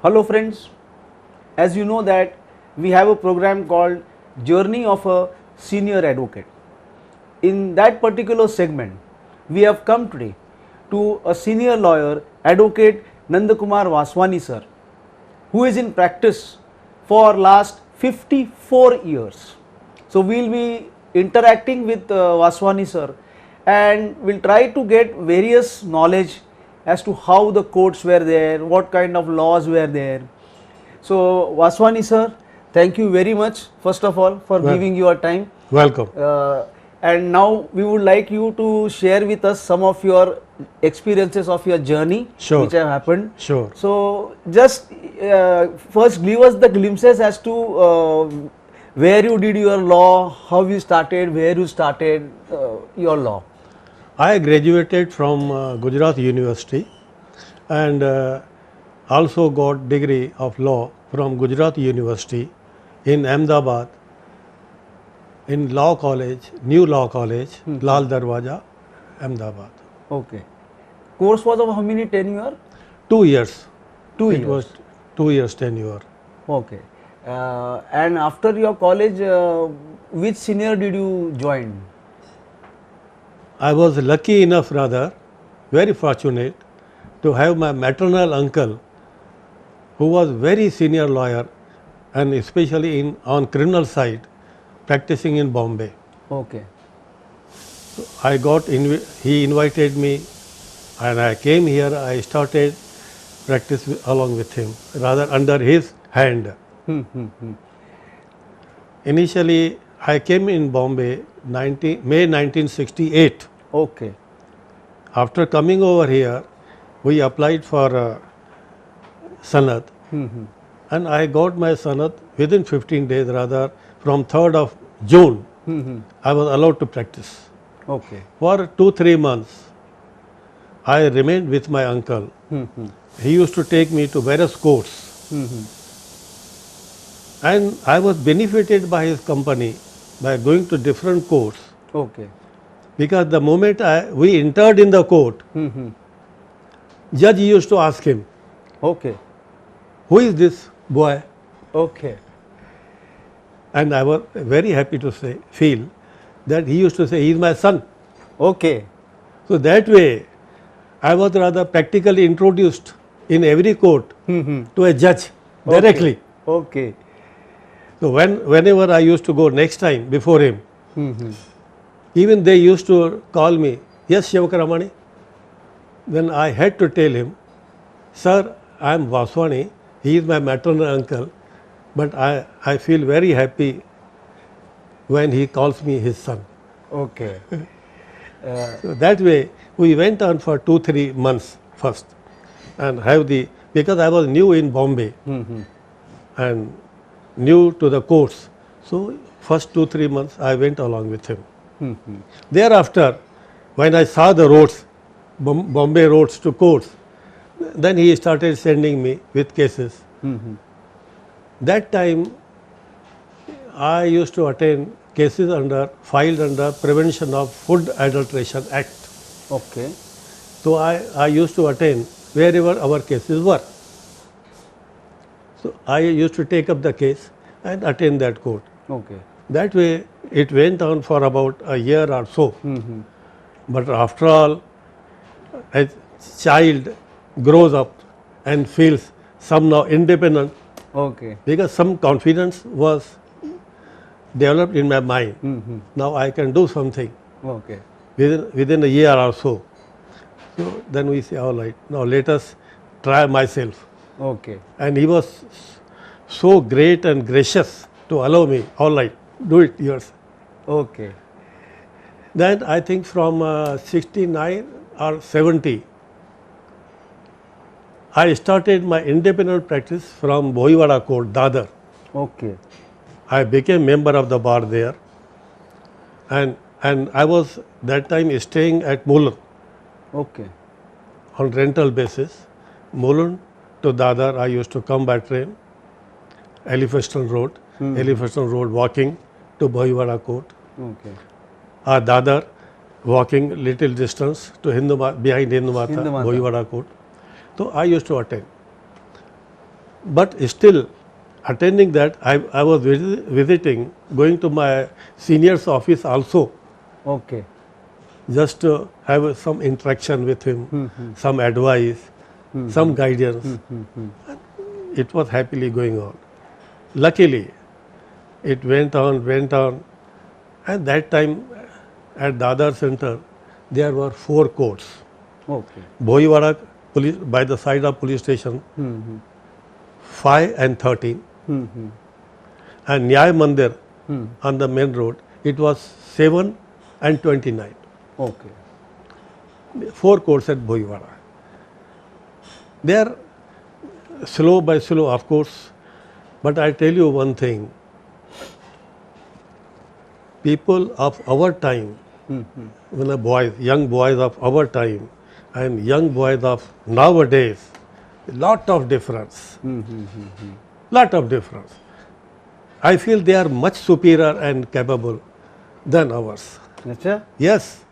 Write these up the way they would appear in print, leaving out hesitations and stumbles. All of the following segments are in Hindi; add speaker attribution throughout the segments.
Speaker 1: Hello friends, as you know that we have a program called Journey of a Senior Advocate. In that particular segment, we have come today to a senior lawyer, Advocate Nandakumar Vaswani sir, who is in practice for last 54 years. So we will be interacting with Vaswani sir and we'll try to get various knowledge as to how the courts were there, what kind of laws were there. So Vaswani sir, thank you very much first of all for giving your time.
Speaker 2: Welcome.
Speaker 1: And now we would like you to share with us some of your experiences of your journey
Speaker 2: Sure.
Speaker 1: which have happened.
Speaker 2: Sure.
Speaker 1: So just first give us the glimpses as to where you did your law, how you started, where you started your law.
Speaker 2: I graduated from Gujarat University and also got degree of law from Gujarat University in Ahmedabad in law college, new law college, Lal Darwaja, Ahmedabad.
Speaker 1: Okay. Course was of how many tenure?
Speaker 2: 2 years.
Speaker 1: 2
Speaker 2: It
Speaker 1: years.
Speaker 2: was 2 years tenure.
Speaker 1: Okay. And after your college, which senior did you join?
Speaker 2: I was lucky enough, rather, very fortunate to have my maternal uncle who was very senior lawyer and especially on criminal side practicing in Bombay.
Speaker 1: Okay.
Speaker 2: I got he invited me and I came here. I started practice along with him, rather under his hand. Initially, I came in Bombay May 1968.
Speaker 1: Okay.
Speaker 2: After coming over here, we applied for Sanat and I got my Sanat within 15 days, rather from 3rd of June. I was allowed to practice.
Speaker 1: Okay.
Speaker 2: For 2-3 months, I remained with my uncle. He used to take me to various courts. And I was benefited by his company by going to different courts.
Speaker 1: Okay.
Speaker 2: Because the moment we entered in the court, judge used to ask him,
Speaker 1: Okay.
Speaker 2: who is this boy?
Speaker 1: Okay.
Speaker 2: And I was very happy to feel that he used to say, he is my son.
Speaker 1: Okay.
Speaker 2: So that way, I was rather practically introduced in every court to a judge directly.
Speaker 1: Okay.
Speaker 2: So whenever I used to go next time before him, even they used to call me, yes, Shivakaramani. Then I had to tell him, sir, I am Vaswani, he is my maternal uncle, but I feel very happy when he calls me his son.
Speaker 1: Okay.
Speaker 2: So that way, we went on for 2-3 months first and because I was new in Bombay and new to the courts. So first 2-3 months I went along with him. Thereafter, when I saw the roads, Bombay roads to courts, then he started sending me with cases. That time, I used to attend cases filed under Prevention of Food Adulteration Act.
Speaker 1: Okay.
Speaker 2: So I used to attend wherever our cases were. So I used to take up the case and attend that court.
Speaker 1: Okay.
Speaker 2: That way it went on for about a year or so. But after all, a child grows up and feels somehow independent
Speaker 1: Okay.
Speaker 2: because some confidence was developed in my mind. Now I can do something
Speaker 1: Okay.
Speaker 2: within a year or so. So then we say, all right, now let us try myself.
Speaker 1: Okay.
Speaker 2: And he was so great and gracious to allow me, all right, do it yours.
Speaker 1: Okay.
Speaker 2: Then I think from 69 or 70, I started my independent practice from Bohiwada Court, Dadar.
Speaker 1: Okay.
Speaker 2: I became member of the bar there. And I was that time staying at Mulund
Speaker 1: Okay.
Speaker 2: on rental basis. Mulund to Dadar, I used to come by train, Elphinstone Road, Elphinstone Road walking to Bohiwada Court.
Speaker 1: Okay.
Speaker 2: Dadar walking little distance to behind Hindu Mata,
Speaker 1: Hindu Mata.
Speaker 2: Bohiwada Court. So I used to attend. But still, attending that, I was visiting, going to my senior's office also,
Speaker 1: Okay.
Speaker 2: just to have some interaction with him, some advice, some guidance. It was happily going on. Luckily, it went on, and that time at Dadar Center, there were 4 courts.
Speaker 1: Okay.
Speaker 2: Bhoiwada police, by the side of police station, 5 and 13, and Nyay Mandir on the main road, it was 7 and 29.
Speaker 1: Okay.
Speaker 2: 4 courts at Bhoiwada. They are slow by slow, of course, but I tell you one thing. People of our time, when young boys of our time and young boys of nowadays, lot of difference. Lot of difference. I feel they are much superior and capable than ours.
Speaker 1: Acha?
Speaker 2: Yes.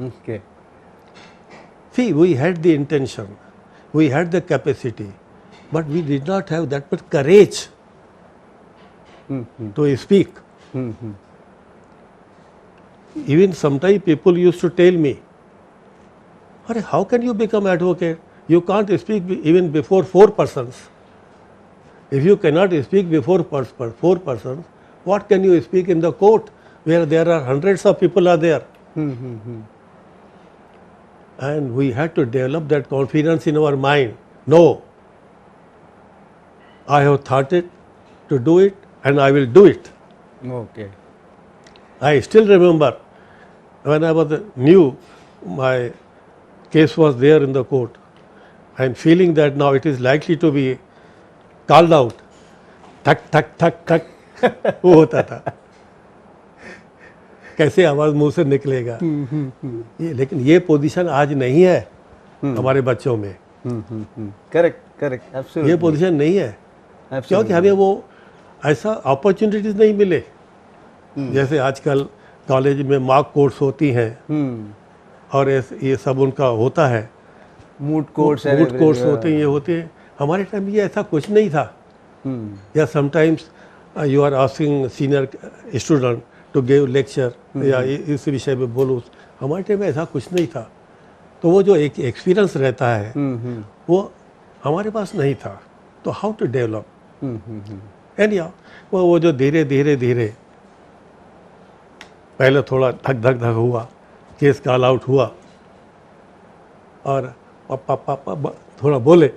Speaker 1: Okay.
Speaker 2: See, we had the intention, we had the capacity, but we did not have that much courage to speak. Even sometimes people used to tell me, "Arey, how can you become advocate? You can't speak even before 4 persons. If you cannot speak before 4 persons, what can you speak in the court where there are hundreds of people are there?" And we had to develop that confidence in our mind. No, I have thought it to do it and I will do it.
Speaker 1: Okay.
Speaker 2: I still remember when I was new, my case was there in the court. I am feeling that now it is likely to be called out. थक थक थक थक वो होता था, कैसे आवाज मुंह से निकलेगा। ये लेकिन ये पोजीशन आज नहीं है हमारे बच्चों में।
Speaker 1: Correct. Correct. Absolutely.
Speaker 2: ये पोजीशन नहीं है,
Speaker 1: Absolutely.
Speaker 2: क्योंकि हमें वो ऐसा अपॉर्चुनिटीज नहीं मिले। जैसे आजकल कॉलेज में मॉक कोर्स होती हैं और ये सब उनका होता है,
Speaker 1: Moot courts.
Speaker 2: मूड कोर्स होते हैं, ये होते हैं। हमारे टाइम में ये ऐसा कुछ नहीं था। या sometimes you are asking senior student to give lecture या इस विषय में बोलो, हमारे टाइम में ऐसा कुछ नहीं था। तो वो जो एक एक्सपीरियंस रहता है वो हमारे पास नहीं था। तो हाउ टू डेवलप एंड या वो जो धीरे धीरे धीरे पहले थोड़ा धक धक धक हुआ, केस कॉल आउट हुआ और पापा पापा थोड़ा बोले।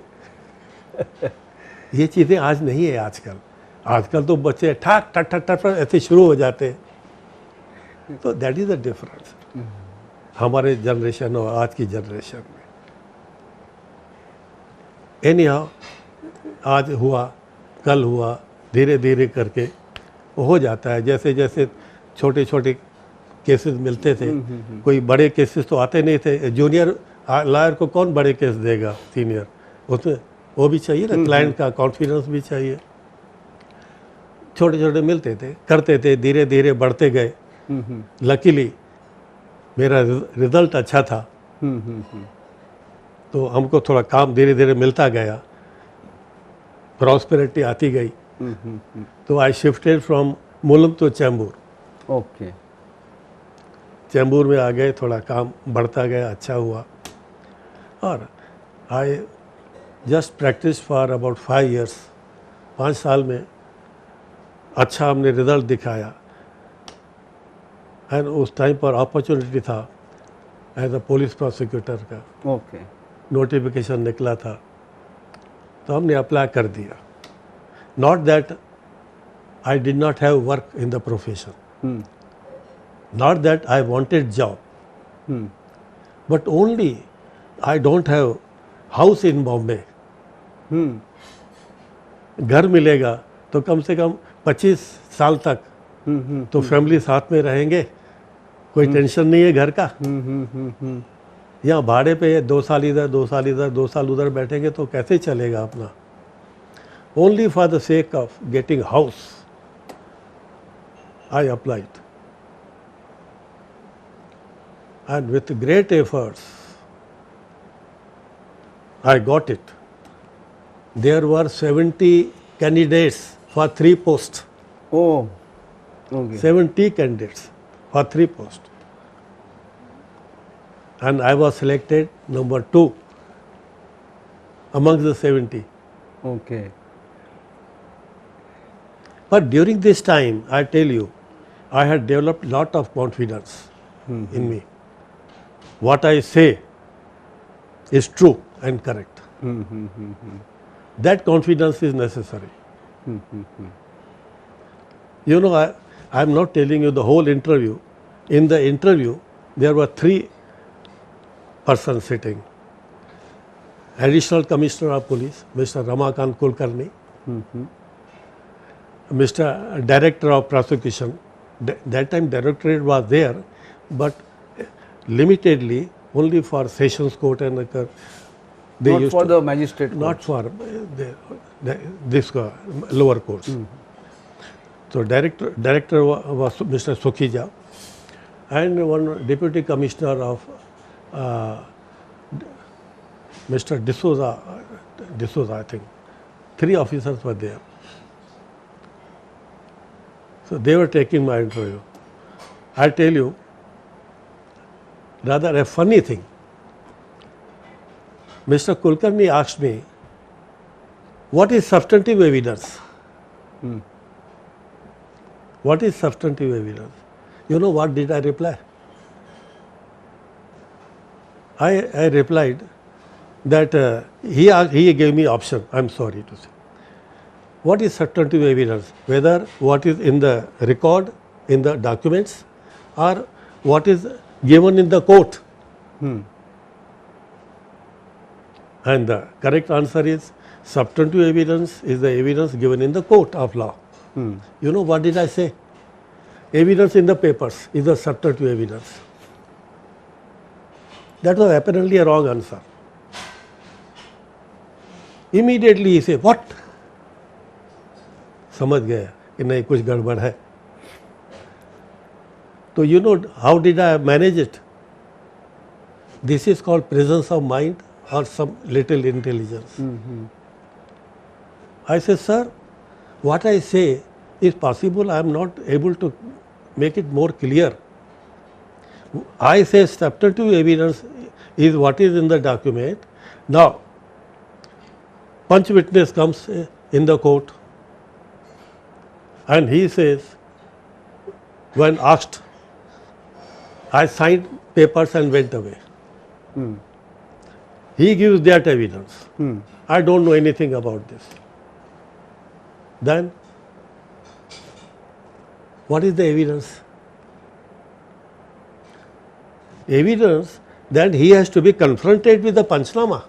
Speaker 2: ये चीज़ें आज नहीं है। आजकल तो बच्चे ठाक ठक ठक ठक ऐसे शुरू हो जाते हैं। तो दैट इज द डिफरेंस हमारे जनरेशन और आज की जनरेशन में। एनी हाउ, आज हुआ, कल हुआ, धीरे धीरे करके हो जाता है। जैसे जैसे छोटे छोटे केसेस मिलते थे, कोई बड़े केसेस तो आते नहीं थे। जूनियर लॉयर को कौन बड़े केस देगा, सीनियर, उसमें वो भी चाहिए ना, क्लाइंट का कॉन्फिडेंस भी चाहिए। छोटे छोटे मिलते थे, करते थे, धीरे धीरे बढ़ते गए। लकीली मेरा रिजल्ट अच्छा था, तो हमको थोड़ा काम धीरे धीरे मिलता गया, प्रॉस्पेरिटी आती गई। तो I shifted from Mulund to Chembur.
Speaker 1: Okay.
Speaker 2: Chembur में आ गए, थोड़ा काम बढ़ता गया, अच्छा हुआ। और I just practice for about 5 years, 5 साल में अच्छा हमने रिजल्ट दिखाया। एंड उस टाइम पर अपॉर्चुनिटी था एज अ पुलिस प्रोसिक्यूटर का।
Speaker 1: ओके।
Speaker 2: नोटिफिकेशन निकला था, तो हमने अप्लाई कर दिया। Not that I did not have work in the profession, not that I wanted job, but only I don't have house in Bombay. घर मिलेगा तो कम से कम 25 साल तक तो फैमिली साथ में रहेंगे, कोई टेंशन नहीं है घर का। यहाँ भाड़े पे 2 साल इधर 2 साल इधर 2 साल उधर बैठेंगे तो कैसे चलेगा अपना। Only for the sake of getting house I applied, and with great efforts I got it. there were 70 candidates for 3 posts.
Speaker 1: Oh, okay.
Speaker 2: 70 candidates for 3 posts. And I was selected number 2 amongst the 70.
Speaker 1: Okay.
Speaker 2: But during this time, I tell you, I had developed lot of confidence in me. What I say is true and correct. That confidence is necessary. You know, I am not telling you the whole interview. In the interview, there were 3 persons sitting. Additional Commissioner of Police, Mr. Ramakant Kulkarni, Mr. Director of Prosecution. That time Directorate was there, but limitedly only for Sessions Court and they
Speaker 1: Not
Speaker 2: used
Speaker 1: for
Speaker 2: to,
Speaker 1: the magistrate.
Speaker 2: not for this lower courts. So director was Mr. Sukhija, and one Deputy Commissioner of Mr. D'Souza, I think. 3 officers were there. So they were taking my interview. I tell you, rather a funny thing. Mr. Kulkarni asked me, what is substantive evidence? What is substantive evidence? You know what did I reply? I replied that he gave me option, I'm sorry to say. What is substantive evidence? Whether what is in the record, in the documents, or what is given in the court? And the correct answer is substantive evidence is the evidence given in the court of law. You know what did I say? Evidence in the papers is the substantive evidence. That was apparently a wrong answer. Immediately he said, what? समझ गया कि नहीं कुछ गड़बड़ है. So you know how did I manage it? This is called presence of mind or some little intelligence. I said, sir, what I say is possible. I am not able to make it more clear. I say substantive evidence is what is in the document. Now, punch witness comes in the court and he says, when asked, I signed papers and went away. He gives that evidence. I don't know anything about this. Then, what is the evidence? Evidence that he has to be confronted with the Panchnama.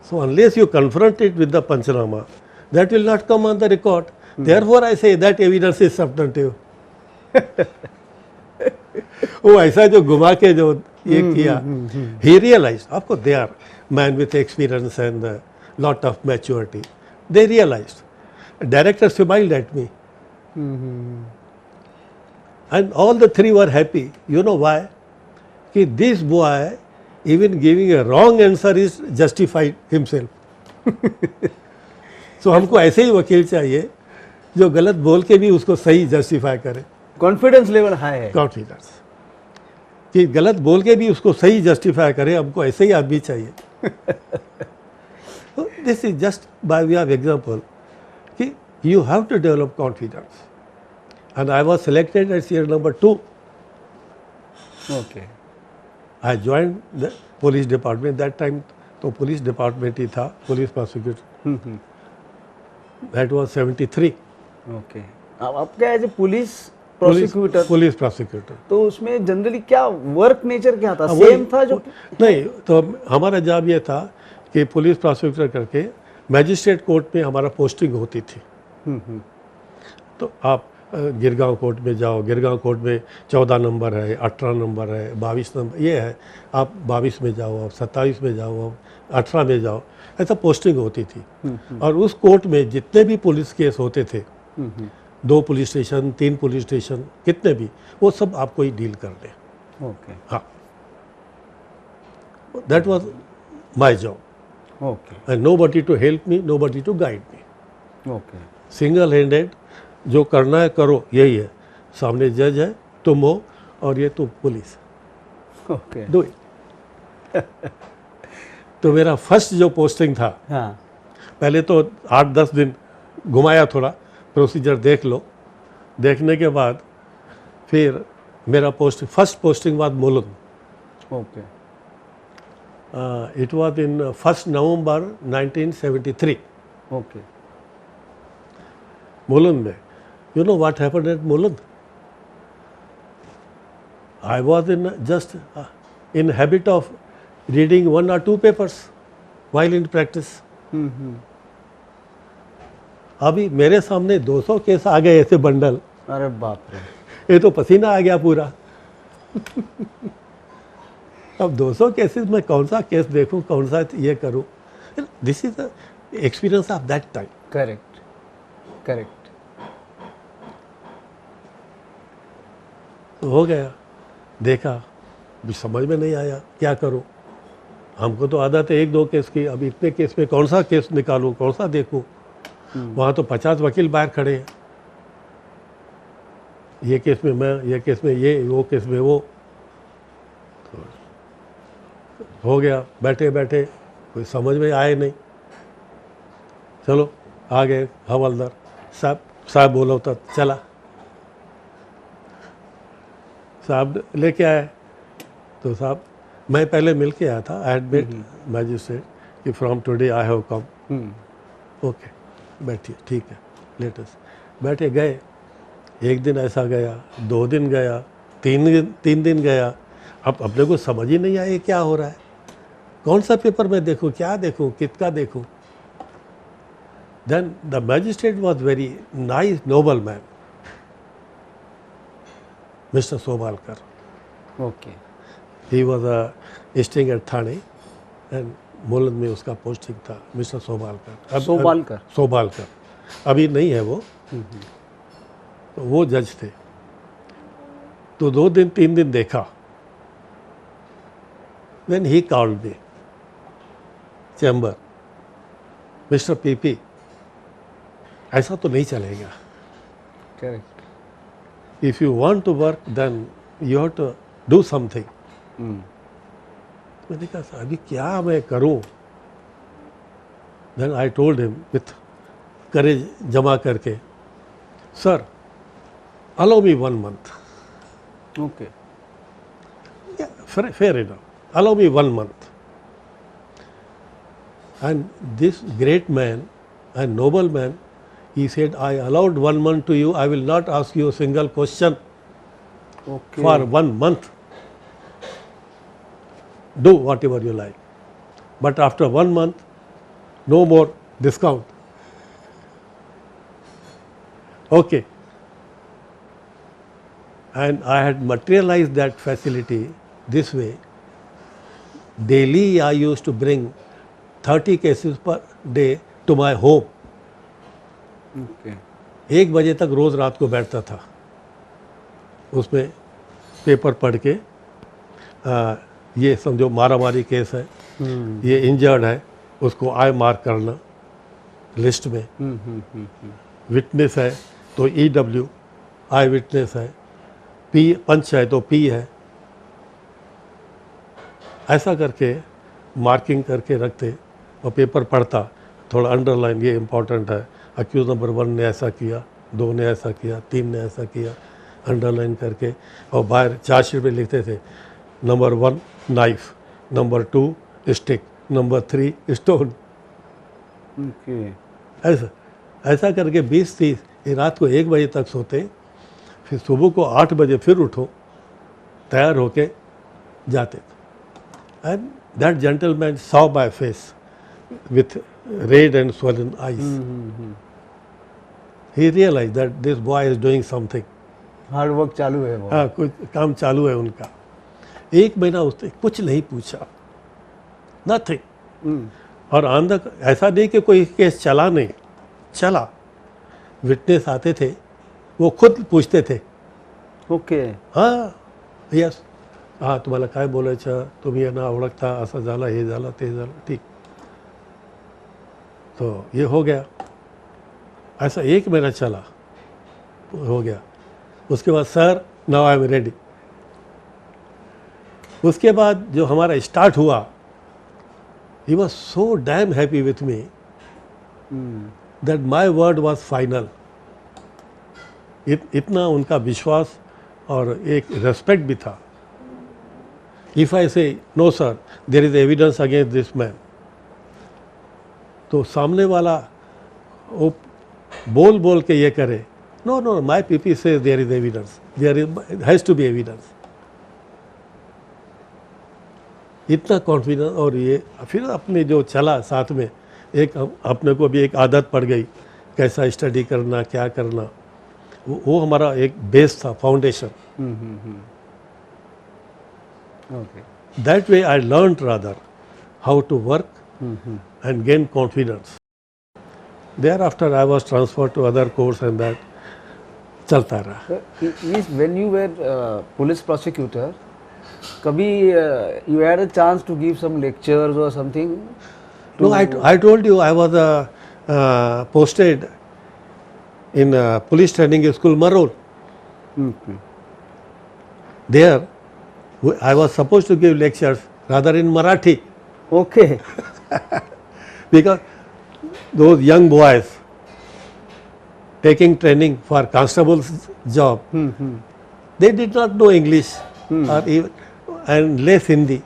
Speaker 2: So unless you confront it with the Panchnama, that will not come on the record. Therefore I say that evidence is substantive. वो ऐसा जो घुमा के जो ये किया, he realized, of course they are man with experience and lot of maturity. They realized. Director smiled at me. And all the 3 were happy. You know why? Ki this boy, even giving a wrong answer, is justified himself. So हमको ऐसे ही वकील चाहिए जो गलत बोल के भी उसको सही जस्टिफाई करे.
Speaker 1: कॉन्फिडेंस लेवल हाई है.
Speaker 2: कॉन्फिडेंस कि गलत बोल के भी उसको सही जस्टिफाई करे, हमको ऐसे ही आदमी चाहिए. So this is just by way of example कि you have to develop confidence. And I was selected as year number 2.
Speaker 1: Okay.
Speaker 2: I joined the police department. That time तो police department ही था, police prosecutor. That was 73.
Speaker 1: Okay. अब आपका as a police prosecutor,
Speaker 2: police prosecutor,
Speaker 1: तो उसमें जनरली क्या वर्क नेचर क्या था? सेम था जो
Speaker 2: नहीं, तो हमारा जॉब ये था कि पुलिस प्रोसिक्यूटर करके मैजिस्ट्रेट कोर्ट में हमारा पोस्टिंग होती थी. तो आप गिरगांव कोर्ट में जाओ, गिरगांव कोर्ट में 14 नंबर है, 18 नंबर है, 22 नंबर ये है, आप 22 में जाओ, आप 27 में जाओ, आप 18 में जाओ, ऐसा पोस्टिंग होती थी. और उस कोर्ट में जितने भी पुलिस केस होते थे, 2 पुलिस स्टेशन, 3 पुलिस स्टेशन, कितने भी, वो सब आपको ही डील कर ले.
Speaker 1: ओके.
Speaker 2: हाँ, that was my job.
Speaker 1: Okay.
Speaker 2: and nobody to help me, nobody to guide me.
Speaker 1: Okay.
Speaker 2: Single handed जो करना है करो, यही है. सामने जज है, तुम हो, और ये तुम पुलिस.
Speaker 1: Okay.
Speaker 2: Do it. तो मेरा फर्स्ट जो पोस्टिंग था,
Speaker 1: हाँ.
Speaker 2: पहले तो 8-10 दिन घुमाया, थोड़ा प्रोसीजर देख लो. देखने के बाद फिर मेरा first posting was Mulund.
Speaker 1: Okay.
Speaker 2: It was in 1st November 1973.
Speaker 1: Okay.
Speaker 2: Mulund में. You know what happened at Mulund? I was just in habit of reading 1 or 2 papers while in practice. अभी मेरे सामने 200 केस आ गए ऐसे बंडल.
Speaker 1: अरे बाप रे.
Speaker 2: ये तो पसीना आ गया पूरा. अब 200 केसेस में कौन सा केस देखूं, कौन सा ये करूं. This is the experience of that time.
Speaker 1: Correct. Correct.
Speaker 2: हो गया, देखा, भी समझ में नहीं आया क्या करूं. हमको तो आदत है 1-2 केस की. अब इतने केस में कौन सा केस निकालूं, कौन सा देखूं. वहाँ तो 50 वकील बाहर खड़े हैं. ये केस में मैं, ये केस में ये, वो केस में वो. तो हो गया, बैठे बैठे कोई समझ में आए नहीं. चलो आ गए हवलदार साहब बोलो तो चला. साहब लेके आए. तो साहब मैं पहले मिल के आया था. आई हैड मेट मैजिस्ट्रेट कि from today I have come. Okay, बैठिए, ठीक है, लेटस. बैठे गए. 1 दिन ऐसा गया, 2 दिन गया, 3 दिन गया. अब अपने को समझ ही नहीं आया ये क्या हो रहा है. कौन सा पेपर में देखूं, क्या देखूं, कितना देखूं. Then the magistrate was very nice noble man, mister Sobalkar.
Speaker 1: Okay.
Speaker 2: He was staying at Thane and Mulund में उसका पोस्टिंग था. मिस्टर सोबालकर. सोबालकर अभी नहीं है वो. तो वो जज थे. तो 2 दिन 3 दिन देखा. Then he called me, chamber. Mister PP, ऐसा तो नहीं चलेगा.
Speaker 1: Correct.
Speaker 2: If you want to work then you have to do something. मैंने कहा अभी क्या मैं करूं. Then I told him with courage जमा करके, sir allow me 1 month.
Speaker 1: Okay.
Speaker 2: Fair enough. Allow me 1 month. And this great man and noble man, he said, I allowed 1 month to you. I will not ask you a single question
Speaker 1: Okay.
Speaker 2: for 1 month. Do whatever you like. But after 1 month, no more discount. Okay. And I had materialized that facility this way. Daily I used to bring 30 cases per day to my home.
Speaker 1: Okay.
Speaker 2: 1 बजे तक रोज़ रात को बैठता था. उसमें पेपर पढ़ के ये समझो मारामारी केस है, ये इंजर्ड है, उसको आई मार्क करना लिस्ट में. विटनेस है तो EW आई विटनेस है. पी पंच है तो पी है. ऐसा करके मार्किंग करके रखते और पेपर पढ़ता. थोड़ा अंडरलाइन, ये इम्पोर्टेंट है. अक्यूज नंबर 1 ने ऐसा किया, 2 ने ऐसा किया, 3 ने ऐसा किया, अंडरलाइन करके. और बाहर चार्जशीट में लिखते थे number 1 knife, number 2 stick, number 3 stone.
Speaker 1: Okay.
Speaker 2: ऐसा करके 20-30 ये रात को 1 बजे तक सोते. फिर सुबह को 8 बजे फिर उठो, तैयार होके जाते. And that gentleman saw my face with red and swollen eyes. He realized that this boy is doing something.
Speaker 1: Hard work चालू है वो.
Speaker 2: हाँ, कुछ काम चालू है उनका. 1 महीना उसने कुछ नहीं पूछा, नथिंग. और अंदर ऐसा नहीं कि कोई केस चला नहीं, चला. विटनेस आते थे, वो खुद पूछते थे.
Speaker 1: ओके.
Speaker 2: हां, यस, हां, तुम्हाला काय बोलायचं, तुम्ही यांना ओळखता, असं झालं, हे झालं, ते झालं, ठीक. तो ये हो गया, ऐसा 1 महीना चला, हो गया। उसके बाद sir now I am ready. उसके बाद जो हमारा स्टार्ट हुआ, he was so damn happy with me that my word was final. इतना उनका विश्वास और एक रेस्पेक्ट भी था। If I say no sir there is evidence against this man, तो सामने वाला वो बोल बोल के ये करे, no no my PP say there is evidence, there is has to be evidence. इतना कॉन्फिडेंस। और ये फिर अपने जो चला साथ में, एक अपने को भी एक आदत पड़ गई कैसा स्टडी करना, क्या करना, वो हमारा एक बेस था, foundation.
Speaker 1: Okay.
Speaker 2: That way I learned rather how to work and gain confidence. Thereafter I was transferred to other course and that चलता रहा।
Speaker 1: Means when you were police prosecutor, कभी you had a chance to give some lectures or something?
Speaker 2: No, I told you I was posted in police training school Marol. There I was supposed to give lectures rather in Marathi,
Speaker 1: Okay.
Speaker 2: because those young boys taking training for constable's job, they did not know English or even, and less Hindi.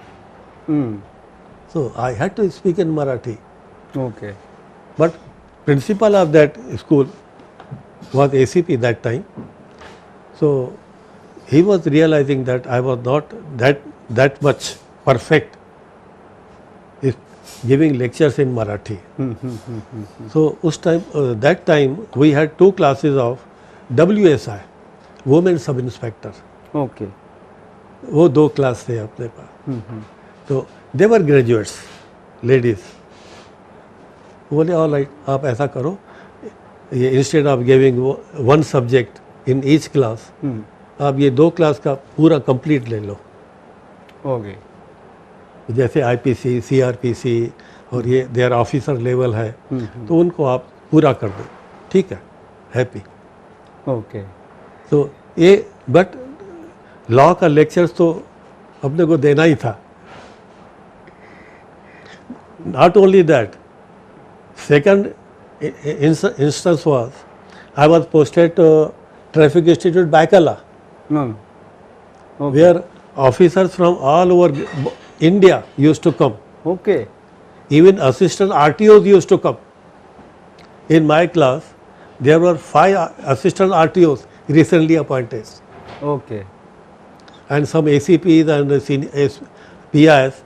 Speaker 2: So I had to speak in Marathi.
Speaker 1: Okay.
Speaker 2: But principal of that school was ACP that time. So he was realizing that I was not that much perfect is giving lectures in Marathi. So that time we had 2 classes of WSI, Women Sub Inspector.
Speaker 1: Okay.
Speaker 2: वो 2 क्लास थे अपने पास। तो दे वर ग्रेजुएट्स लेडीज। बोले ऑल राइट, आप ऐसा करो, ये instead of giving 1 subject in each class, आप ये 2 क्लास का पूरा कंप्लीट ले लो।
Speaker 1: Okay.
Speaker 2: जैसे आईपीसी, सीआरपीसी और ये देयर ऑफिसर लेवल है, तो उनको आप पूरा कर दो, ठीक है, हैप्पी।
Speaker 1: Okay.
Speaker 2: तो ये बट लॉ का लेक्चर्स तो अपने को देना ही था। Not only that, second instance was I was posted to traffic institute Byculla, where officers from all over India used to come.
Speaker 1: Okay.
Speaker 2: Even assistant RTOs used to come. In my class, there were 5 assistant RTOs recently appointed,
Speaker 1: Okay.
Speaker 2: and some ACPs and PIs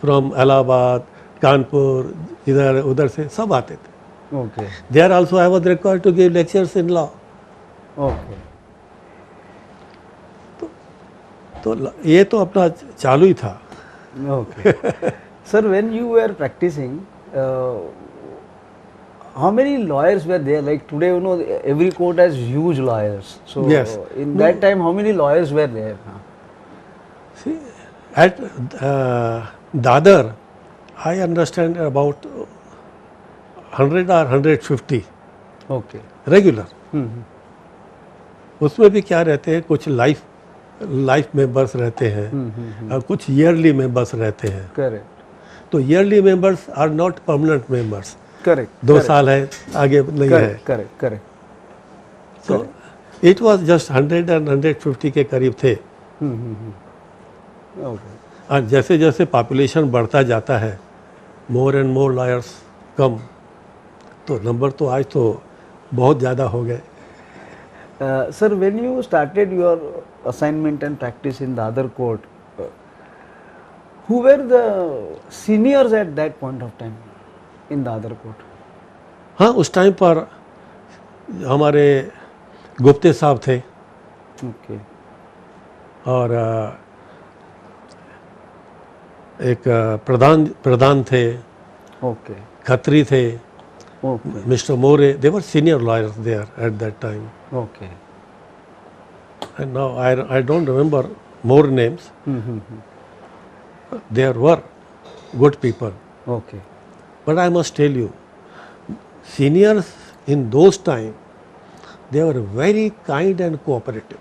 Speaker 2: from Allahabad, Kanpur, उधर से सब आते थे।
Speaker 1: Okay.
Speaker 2: There also I was required to give lectures in law.
Speaker 1: Okay.
Speaker 2: तो ये तो अपना चालू ही था।
Speaker 1: Okay. Sir, when you were practicing, how many lawyers were there? Like today, you know, every court has huge lawyers. So
Speaker 2: Yes.
Speaker 1: in that time, how many lawyers were there?
Speaker 2: See, at Dadar, I understand about 100 or 150
Speaker 1: Okay.
Speaker 2: Regular. उसमें भी क्या रहते हैं, कुछ लाइफ मेंबर्स रहते हैं और कुछ ईयरली मेंबर्स रहते हैं।
Speaker 1: Correct.
Speaker 2: तो yearly members are not permanent members.
Speaker 1: Correct.
Speaker 2: 2 साल है, आगे नहीं है।
Speaker 1: Correct. Correct. Correct.
Speaker 2: तो इट वाज जस्ट 100 and 150 के करीब थे।
Speaker 1: Okay.
Speaker 2: और जैसे जैसे पॉपुलेशन बढ़ता जाता है, मोर एंड मोर लॉयर्स कम, तो नंबर तो आज तो बहुत ज़्यादा हो गए।
Speaker 1: Sir, when you started your assignment and practice in the other court, who were the seniors at that point of time in the other court?
Speaker 2: हाँ, उस टाइम पर हमारे गुप्ते साहब थे
Speaker 1: Okay.
Speaker 2: और एक प्रधान थे,
Speaker 1: Okay.
Speaker 2: खत्री थे,
Speaker 1: Okay.
Speaker 2: Mister More, they were senior lawyers there at that time.
Speaker 1: Okay.
Speaker 2: And now I don't remember more names. There were good people.
Speaker 1: Okay.
Speaker 2: But I must tell you, seniors in those time, they were very kind and cooperative.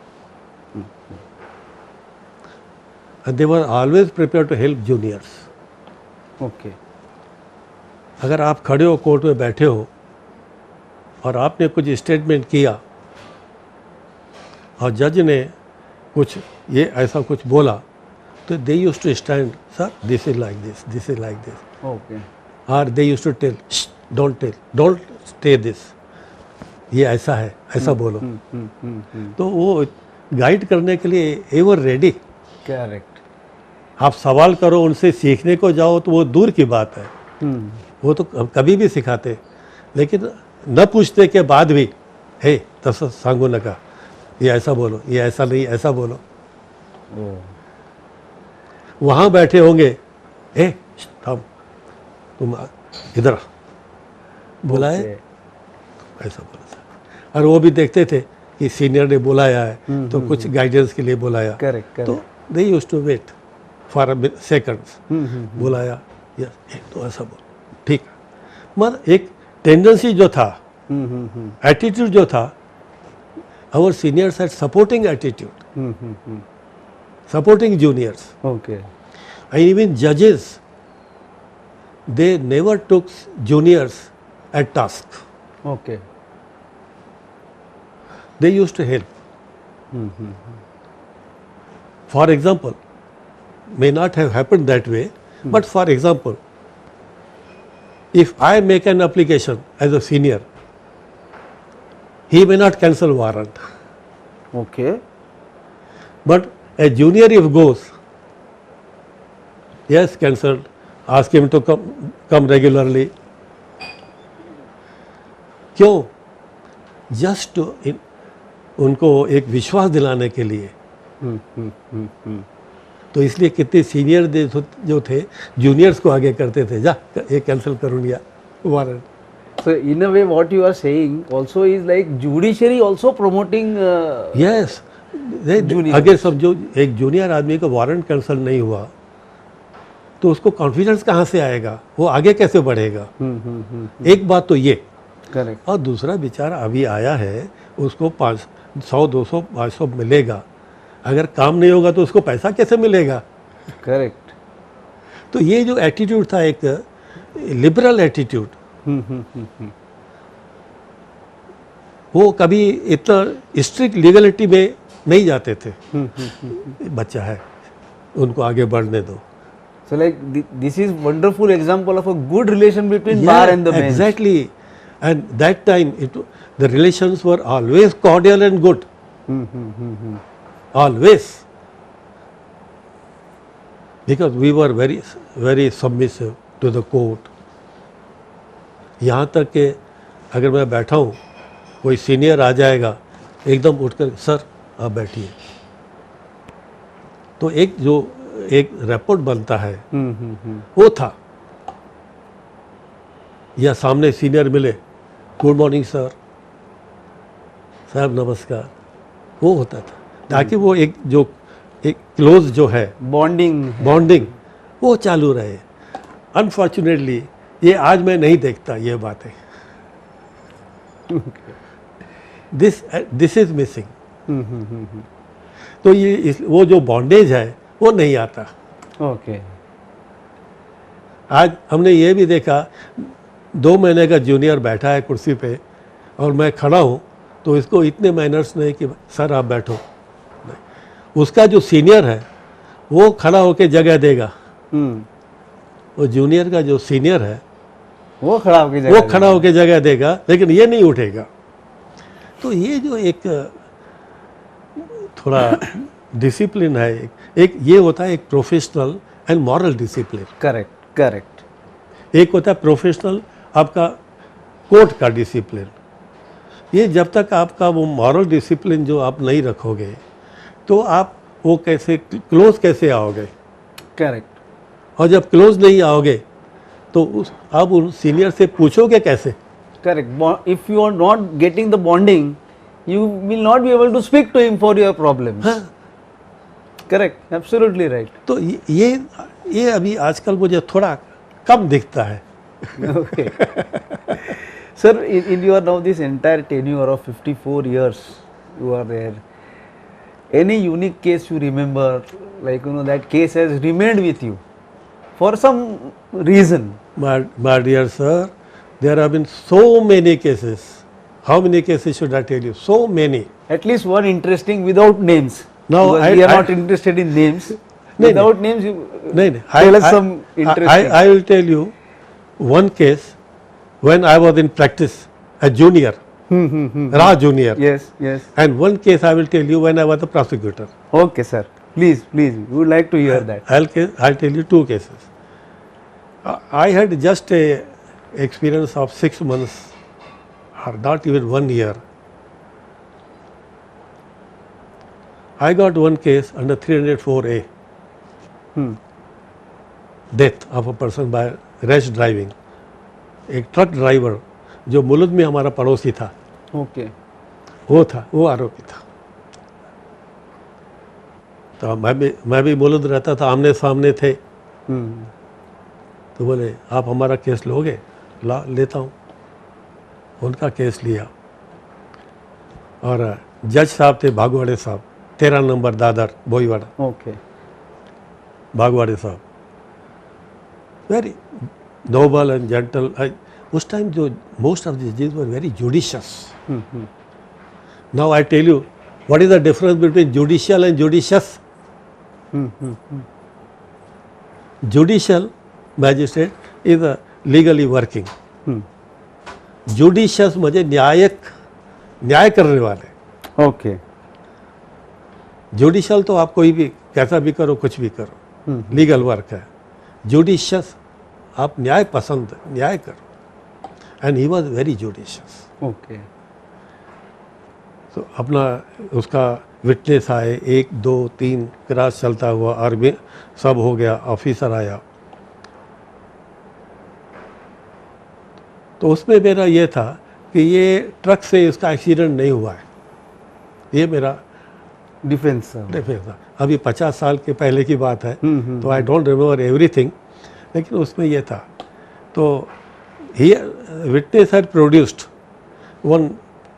Speaker 2: And they were always prepared to help juniors.
Speaker 1: Okay.
Speaker 2: अगर आप खड़े हो कोर्ट में बैठे हो और आपने कुछ स्टेटमेंट किया और जज ने कुछ ये ऐसा कुछ बोला तो they used to stand, sir this is like this, this is like this,
Speaker 1: Okay.
Speaker 2: और they used to tell, don't stay this, ये ऐसा है, ऐसा बोलो. तो वो गाइड करने के लिए एवर रेडी.
Speaker 1: Correct.
Speaker 2: आप सवाल करो, उनसे सीखने को जाओ तो वो दूर की बात है, वो तो कभी भी सिखाते, लेकिन न पूछने के बाद भी हे तसं सांगू नका, ये ऐसा बोलो, ये ऐसा नहीं, ऐसा बोलो.
Speaker 1: Oh.
Speaker 2: वहाँ बैठे होंगे, ए थाम, तुम इधर आ, बुलाए,
Speaker 1: Okay.
Speaker 2: ऐसा बोला था. और वो भी देखते थे कि सीनियर ने बुलाया है तो कुछ गाइडेंस के लिए बुलाया.
Speaker 1: Correct. Correct.
Speaker 2: तो they used to wait for seconds. बुलाया, यस तो ऐसा बोल, ठीक. मगर एक टेंडेंसी जो था, एटीट्यूड जो था, our seniors had supporting attitude, supporting juniors.
Speaker 1: Okay.
Speaker 2: And even judges, they never took juniors at task.
Speaker 1: Okay.
Speaker 2: They used to help. For example, may not have happened that way, but for example, if I make an application as a senior, he may not cancel warrant.
Speaker 1: Okay.
Speaker 2: But a junior if goes, yes, cancelled, ask him to come regularly. क्यों? जस्ट उनको एक विश्वास दिलाने के लिए. तो इसलिए कितने सीनियर जो थे जूनियर्स को आगे करते थे, जा ये कैंसिल करूँ या warrant.
Speaker 1: So in a way, what you are saying also is like judiciary also promoting.
Speaker 2: Yes,
Speaker 1: Junior.
Speaker 2: अगर समझो एक जूनियर आदमी का वारंट कैंसिल नहीं हुआ तो उसको कॉन्फिडेंस कहाँ से आएगा, वो आगे कैसे बढ़ेगा. एक बात तो ये.
Speaker 1: Correct.
Speaker 2: और दूसरा बेचारा अभी आया है, उसको 100, 200, 500 मिलेगा, अगर काम नहीं होगा तो उसको पैसा कैसे मिलेगा.
Speaker 1: Correct.
Speaker 2: तो ये जो एटीट्यूड था, एक लिबरल एटीट्यूड, वो कभी इतना स्ट्रिक्ट लीगलिटी में नहीं जाते थे. बच्चा है, उनको आगे बढ़ने दो.
Speaker 1: So like this is wonderful example of a good relation between bar and the bench.
Speaker 2: Exactly. And that time the relations were always cordial and good. Always. Because we were very, very submissive to the court. यहाँ तक कि अगर मैं बैठा हूँ, कोई सीनियर आ जाएगा, एकदम उठकर सर आप बैठिए. तो एक रिपोर्ट बनता है, वो था. या सामने सीनियर मिले, गुड मॉर्निंग सर, साहब नमस्कार, वो होता था, ताकि वो एक क्लोज जो है बॉन्डिंग वो चालू रहे. अनफॉर्चुनेटली ये आज मैं नहीं देखता ये बातें. This is missing. तो ये वो जो बॉन्डेज है वो नहीं आता.
Speaker 1: Okay.
Speaker 2: आज हमने ये भी देखा, 2 महीने का जूनियर बैठा है कुर्सी पे और मैं खड़ा हूँ तो इसको इतने मैनर्स नहीं कि सर आप बैठो. उसका जो सीनियर है वो खड़ा होकर जगह देगा. वो जूनियर का जो सीनियर है
Speaker 1: वो खड़ा होकर
Speaker 2: जगह देगा, लेकिन ये नहीं उठेगा. तो ये जो एक थोड़ा डिसिप्लिन है, एक ये होता है एक professional and moral discipline.
Speaker 1: Correct.
Speaker 2: एक होता है प्रोफेशनल आपका कोर्ट का डिसिप्लिन. ये जब तक आपका वो मॉरल डिसिप्लिन जो आप नहीं रखोगे तो आप वो कैसे क्लोज कैसे आओगे.
Speaker 1: करेक्ट.
Speaker 2: और जब क्लोज नहीं आओगे तो आप उन सीनियर से पूछोगे कैसे.
Speaker 1: Correct. If you are not getting the bonding, you will not be able to speak to him for your problems.
Speaker 2: हाँ.
Speaker 1: Correct. Absolutely right.
Speaker 2: तो ये अभी आजकल मुझे थोड़ा कम दिखता है.
Speaker 1: Okay. Sir, in your now this entire tenure of 54 years, you are there. Any unique case you remember, like that case has remained with you for some reason?
Speaker 2: My dear sir, there have been so many cases. How many cases should I tell you? So many.
Speaker 1: At least one interesting without names.
Speaker 2: No,
Speaker 1: Because we are not interested in names.
Speaker 2: No,
Speaker 1: Without names, you
Speaker 2: No,
Speaker 1: tell us some interesting.
Speaker 2: I will tell you one case when I was in practice, a junior, Ra junior.
Speaker 1: Yes, yes.
Speaker 2: And one case I will tell you when I was a prosecutor.
Speaker 1: Okay, sir. Please, please. We would like to hear that.
Speaker 2: I'll tell you two cases. I had just a experience of 6 months or not even 1 year. I got one case under 304A. Death of a person by rash driving. एक ट्रक ड्राइवर जो मुलुद में हमारा पड़ोसी था,
Speaker 1: Okay.
Speaker 2: वो आरोपी था। तो मैं भी मुलुद रहता था, आमने सामने थे। तो बोले आप हमारा केस लोगे? लेता हूँ। उनका केस लिया और जज साहब थे भागवाड़े साहब, 13 नंबर दादर बोईवाड़ा।
Speaker 1: Okay.
Speaker 2: भागवाड़े साहब वेरी नोबल एंड जेंटल। उस टाइम जो मोस्ट ऑफ द जजेस were very judicious. Now I tell you what is the difference between judicial and judicious. Judicial magistrate is legally working, judicious मुझे न्याय करने वाले।
Speaker 1: Okay.
Speaker 2: जुडिशियल तो आप कोई भी कैसा भी करो, कुछ भी करो, लीगल वर्क है। जुडिशियस आप न्याय पसंद, न्याय करो। And he was very judicious.
Speaker 1: Okay.
Speaker 2: तो अपना उसका विटनेस आए, 1 2 3 क्रास चलता हुआ, आर्मी सब हो गया, ऑफिसर आया। तो उसमें मेरा ये था कि ये ट्रक से इसका एक्सीडेंट नहीं हुआ है, ये मेरा
Speaker 1: Defense.
Speaker 2: डिफेंस था। अभी 50 साल के पहले की बात है, तो आई डोंट रिमेम्बर एवरीथिंग, लेकिन उसमें ये था। तो he witness had produced one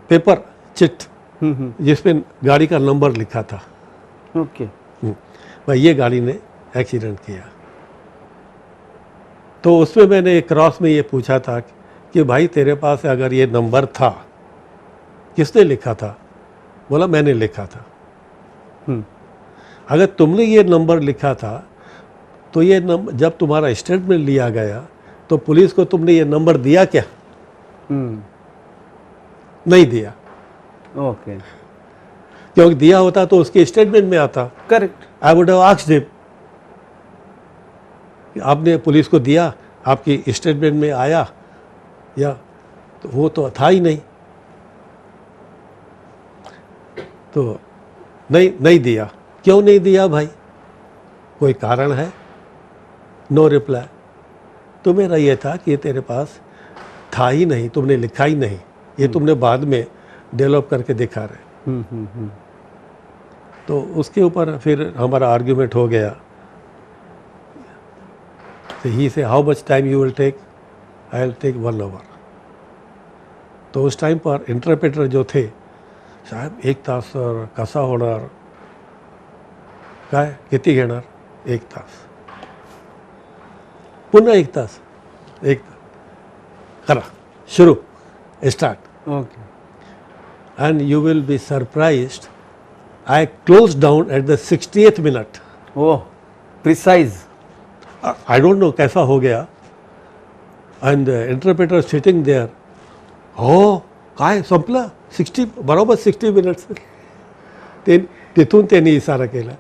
Speaker 2: paper chit जिसमें गाड़ी का नंबर लिखा था।
Speaker 1: Okay.
Speaker 2: भाई ये गाड़ी ने एक्सीडेंट किया। तो उसमें मैंने क्रॉस में ये पूछा था कि भाई तेरे पास अगर ये नंबर था, किसने लिखा था? बोला मैंने लिखा था। अगर तुमने ये नंबर लिखा था तो ये नंबर जब तुम्हारा स्टेटमेंट लिया गया तो पुलिस को तुमने ये नंबर दिया क्या? नहीं दिया।
Speaker 1: Okay.
Speaker 2: क्योंकि दिया होता तो उसके स्टेटमेंट में आता।
Speaker 1: Correct.
Speaker 2: I would have asked him, आपने पुलिस को दिया, आपकी स्टेटमेंट में आया या? तो वो तो था ही नहीं। तो नहीं दिया। क्यों नहीं दिया भाई? कोई कारण है? No reply. तो मेरा ये था कि ये तेरे पास था ही नहीं, तुमने लिखा ही नहीं, ये तुमने बाद में डेवलप करके दिखा रहे। तो उसके ऊपर फिर हमारा आर्ग्यूमेंट हो गया। तो he say how much time you will take? I will take 1 hour. तो उस टाइम पर इंटरप्रेटर जो थे, साहेब 1 तास कसा होणार, काय किती घेणार? 1 तास, पुन्हा 1 तास, 1 करा, शुरू, start.
Speaker 1: Okay.
Speaker 2: And you will be surprised, I closed down at the 60th minute.
Speaker 1: Oh, precise.
Speaker 2: I don't know कैसा हो गया। And the interpreter sitting there, oh काय संपलं? 60 बरोबर 60 मिनिट्स। तिथून त्यांनी इशारा केला,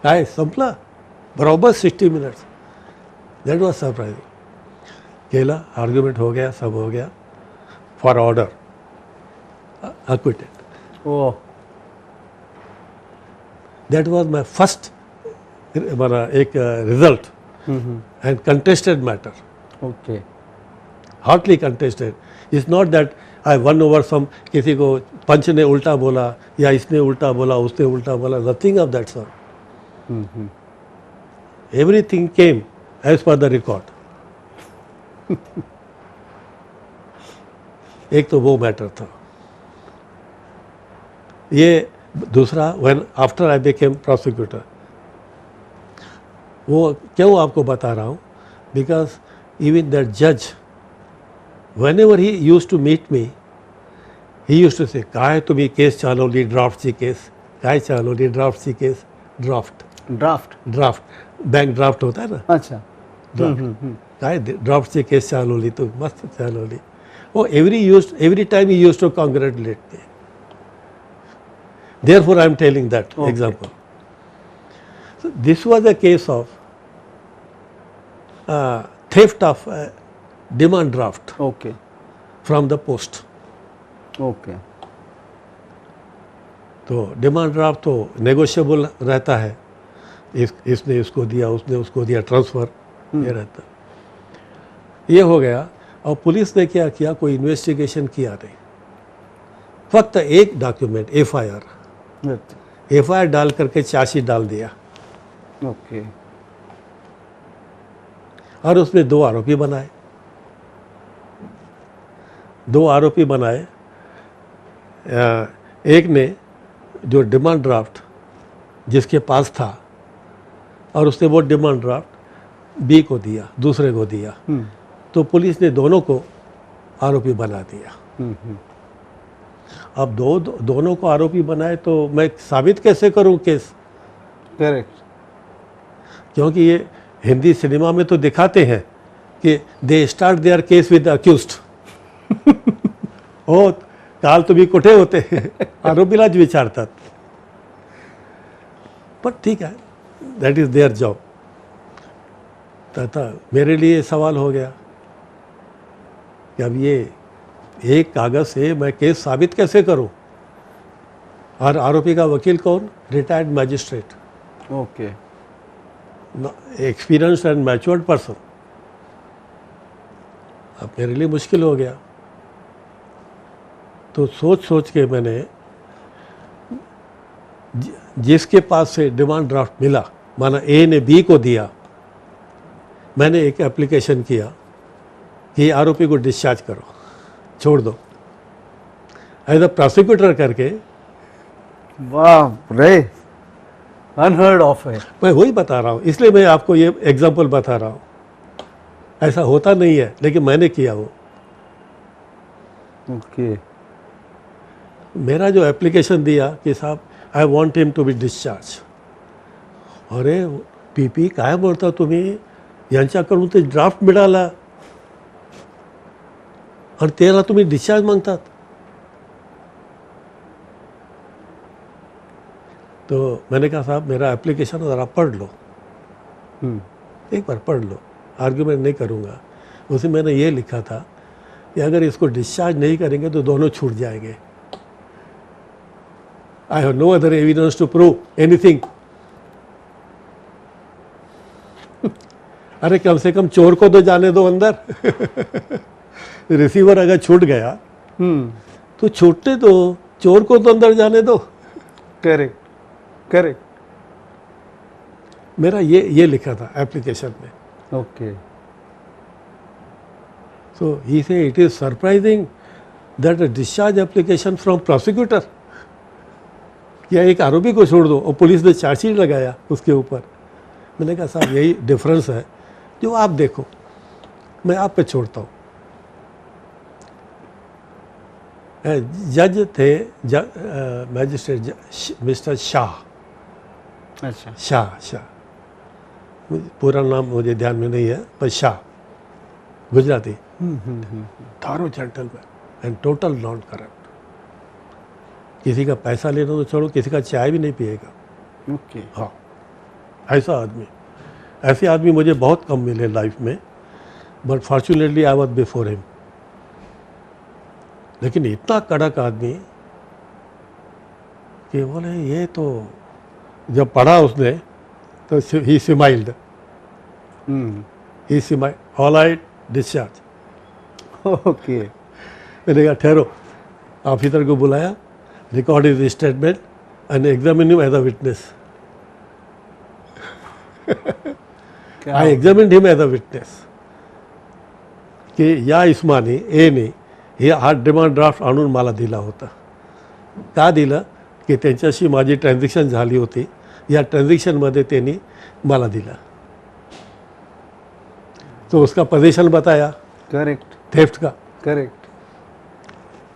Speaker 2: काय संपलं? बरोबर 60 मिनिट्स। That was surprising. केला, आर्ग्यूमेंट हो गया, सब हो गया, for order, acquitted.
Speaker 1: Oh.
Speaker 2: That was my first एक result and contested matter.
Speaker 1: Okay.
Speaker 2: Hotly contested. It's not that I won over some, किसी को पंच ने उल्टा बोला या इसने उल्टा बोला, उसने उल्टा बोला, nothing of that sort. Everything came as per the record. एक तो वो मैटर था। ये दूसरा, when after I became prosecutor, वो क्यों आपको बता रहा हूँ, बिकॉज इवन दैट जज whenever he used to meet me, he used to say, काय तुम्ही केस चालवली, ड्राफ्टची केस, काय चालवली, ड्राफ्टची case, draft
Speaker 1: draft
Speaker 2: bank draft होता है ना,
Speaker 1: अच्छा
Speaker 2: ड्राफ्ट, काय ड्राफ्टची केस चालवली तू, मस्त चालवली. Oh, every time he used to congratulate me. Therefore, I am telling that example. So this was a case of theft of demand draft
Speaker 1: okay
Speaker 2: from the post.
Speaker 1: Okay
Speaker 2: तो डिमांड ड्राफ्ट तो नेगोशिएबल रहता है, इसने इसको दिया, उसने उसको दिया, ट्रांसफ़र ये रहता. ये हो गया. और पुलिस ने क्या किया, कोई इन्वेस्टिगेशन किया नहीं, फक्त एक डॉक्यूमेंट एफआईआर डाल करके चार्जशीट डाल दिया.
Speaker 1: ओके
Speaker 2: और उसमें 2 आरोपी बनाए. 2 आरोपी बनाए. एक ने जो डिमांड ड्राफ्ट जिसके पास था, और उसने वो डिमांड ड्राफ्ट बी को दिया, दूसरे को दिया. तो पुलिस ने दोनों को आरोपी बना दिया. अब दोनों को आरोपी बनाए तो मैं साबित कैसे करूं केस?
Speaker 1: करेक्ट.
Speaker 2: क्योंकि ये हिंदी सिनेमा में तो दिखाते हैं कि they start their case with accused. हो काल तुम्ही कुठे होते, आरोपीलाच विचारतात. पण ठीक है, दैट इज देयर जॉब. तथा मेरे लिए सवाल हो गया कि अब ये एक कागज़ से मैं केस साबित कैसे करूं? और आरोपी का वकील कौन? Retired magistrate,
Speaker 1: okay
Speaker 2: experienced and matured person. अब मेरे लिए मुश्किल हो गया. तो सोच के मैंने जिसके पास से डिमांड ड्राफ्ट मिला, माना ए ने बी को दिया, मैंने एक एप्लीकेशन किया कि आरोपी को डिस्चार्ज करो, छोड़ दो, एज अ प्रोसिक्यूटर करके.
Speaker 1: वाह रे, अनहर्ड ऑफ है.
Speaker 2: मैं वही बता रहा हूँ, इसलिए मैं आपको ये एग्जांपल बता रहा हूँ. ऐसा होता नहीं है, लेकिन मैंने किया वो.
Speaker 1: ओके
Speaker 2: मेरा जो एप्लीकेशन दिया कि साहब I want him to be discharge. अरे पीपी काय बोलता तुम्ही, यांच्याकडून ते ड्राफ्ट मिळाला और त्याला तुम्ही डिस्चार्ज मागतात. तो मैंने कहा साहब मेरा एप्लीकेशन ज़रा पढ़ लो, एक बार पढ़ लो, आर्ग्यूमेंट नहीं करूँगा. उसमें मैंने ये लिखा था कि अगर इसको डिस्चार्ज नहीं करेंगे तो दोनों छूट जाएंगे. I have no other evidence to prove anything. अरे कम से कम चोर को तो जाने दो अंदर. रिसीवर अगर छूट गया तो छूटने दो, चोर को तो अंदर जाने दो.
Speaker 1: Correct correct.
Speaker 2: मेरा ये लिखा था एप्लीकेशन में.
Speaker 1: ओके
Speaker 2: सो ही से it is surprising that a discharge application from prosecutor, या एक आरोपी को छोड़ दो और पुलिस ने चार्जशीट लगाया उसके ऊपर. मैंने कहा साहब यही डिफरेंस है, जो आप देखो, मैं आप पे छोड़ता हूँ. जज थे मैजिस्ट्रेट मिस्टर शाह.
Speaker 1: अच्छा
Speaker 2: शाह पूरा नाम मुझे ध्यान में नहीं है, पर शाह, गुजराती. थारो gentleman and total non corrupt. किसी का पैसा लेना तो छोड़ो, किसी का चाय भी नहीं पिएगा.
Speaker 1: ओके
Speaker 2: हाँ, ऐसा आदमी. ऐसे आदमी मुझे बहुत कम मिले लाइफ में, but fortunately I was before him. लेकिन इतना कड़क आदमी कि बोले ये तो, जब पढ़ा उसने तो he smiled. He smiled, all right, discharge.
Speaker 1: Okay
Speaker 2: मैंने कहा ठहरो. ऑफिसर को बुलाया, record is statement and examine him as a witness. I examined him as a witness कि या इस्मानी ए ने हे हा डिमांड ड्राफ्ट आणून मला दिला होता. का दिला की त्यांच्याशी माझी ट्रान्झॅक्शन झाली होती, या ट्रांजेक्शनमध्ये त्यांनी मला दिला. तो उसका पोजीशन बताया
Speaker 1: करेक्ट.
Speaker 2: थेफ्ट का,
Speaker 1: करेक्ट.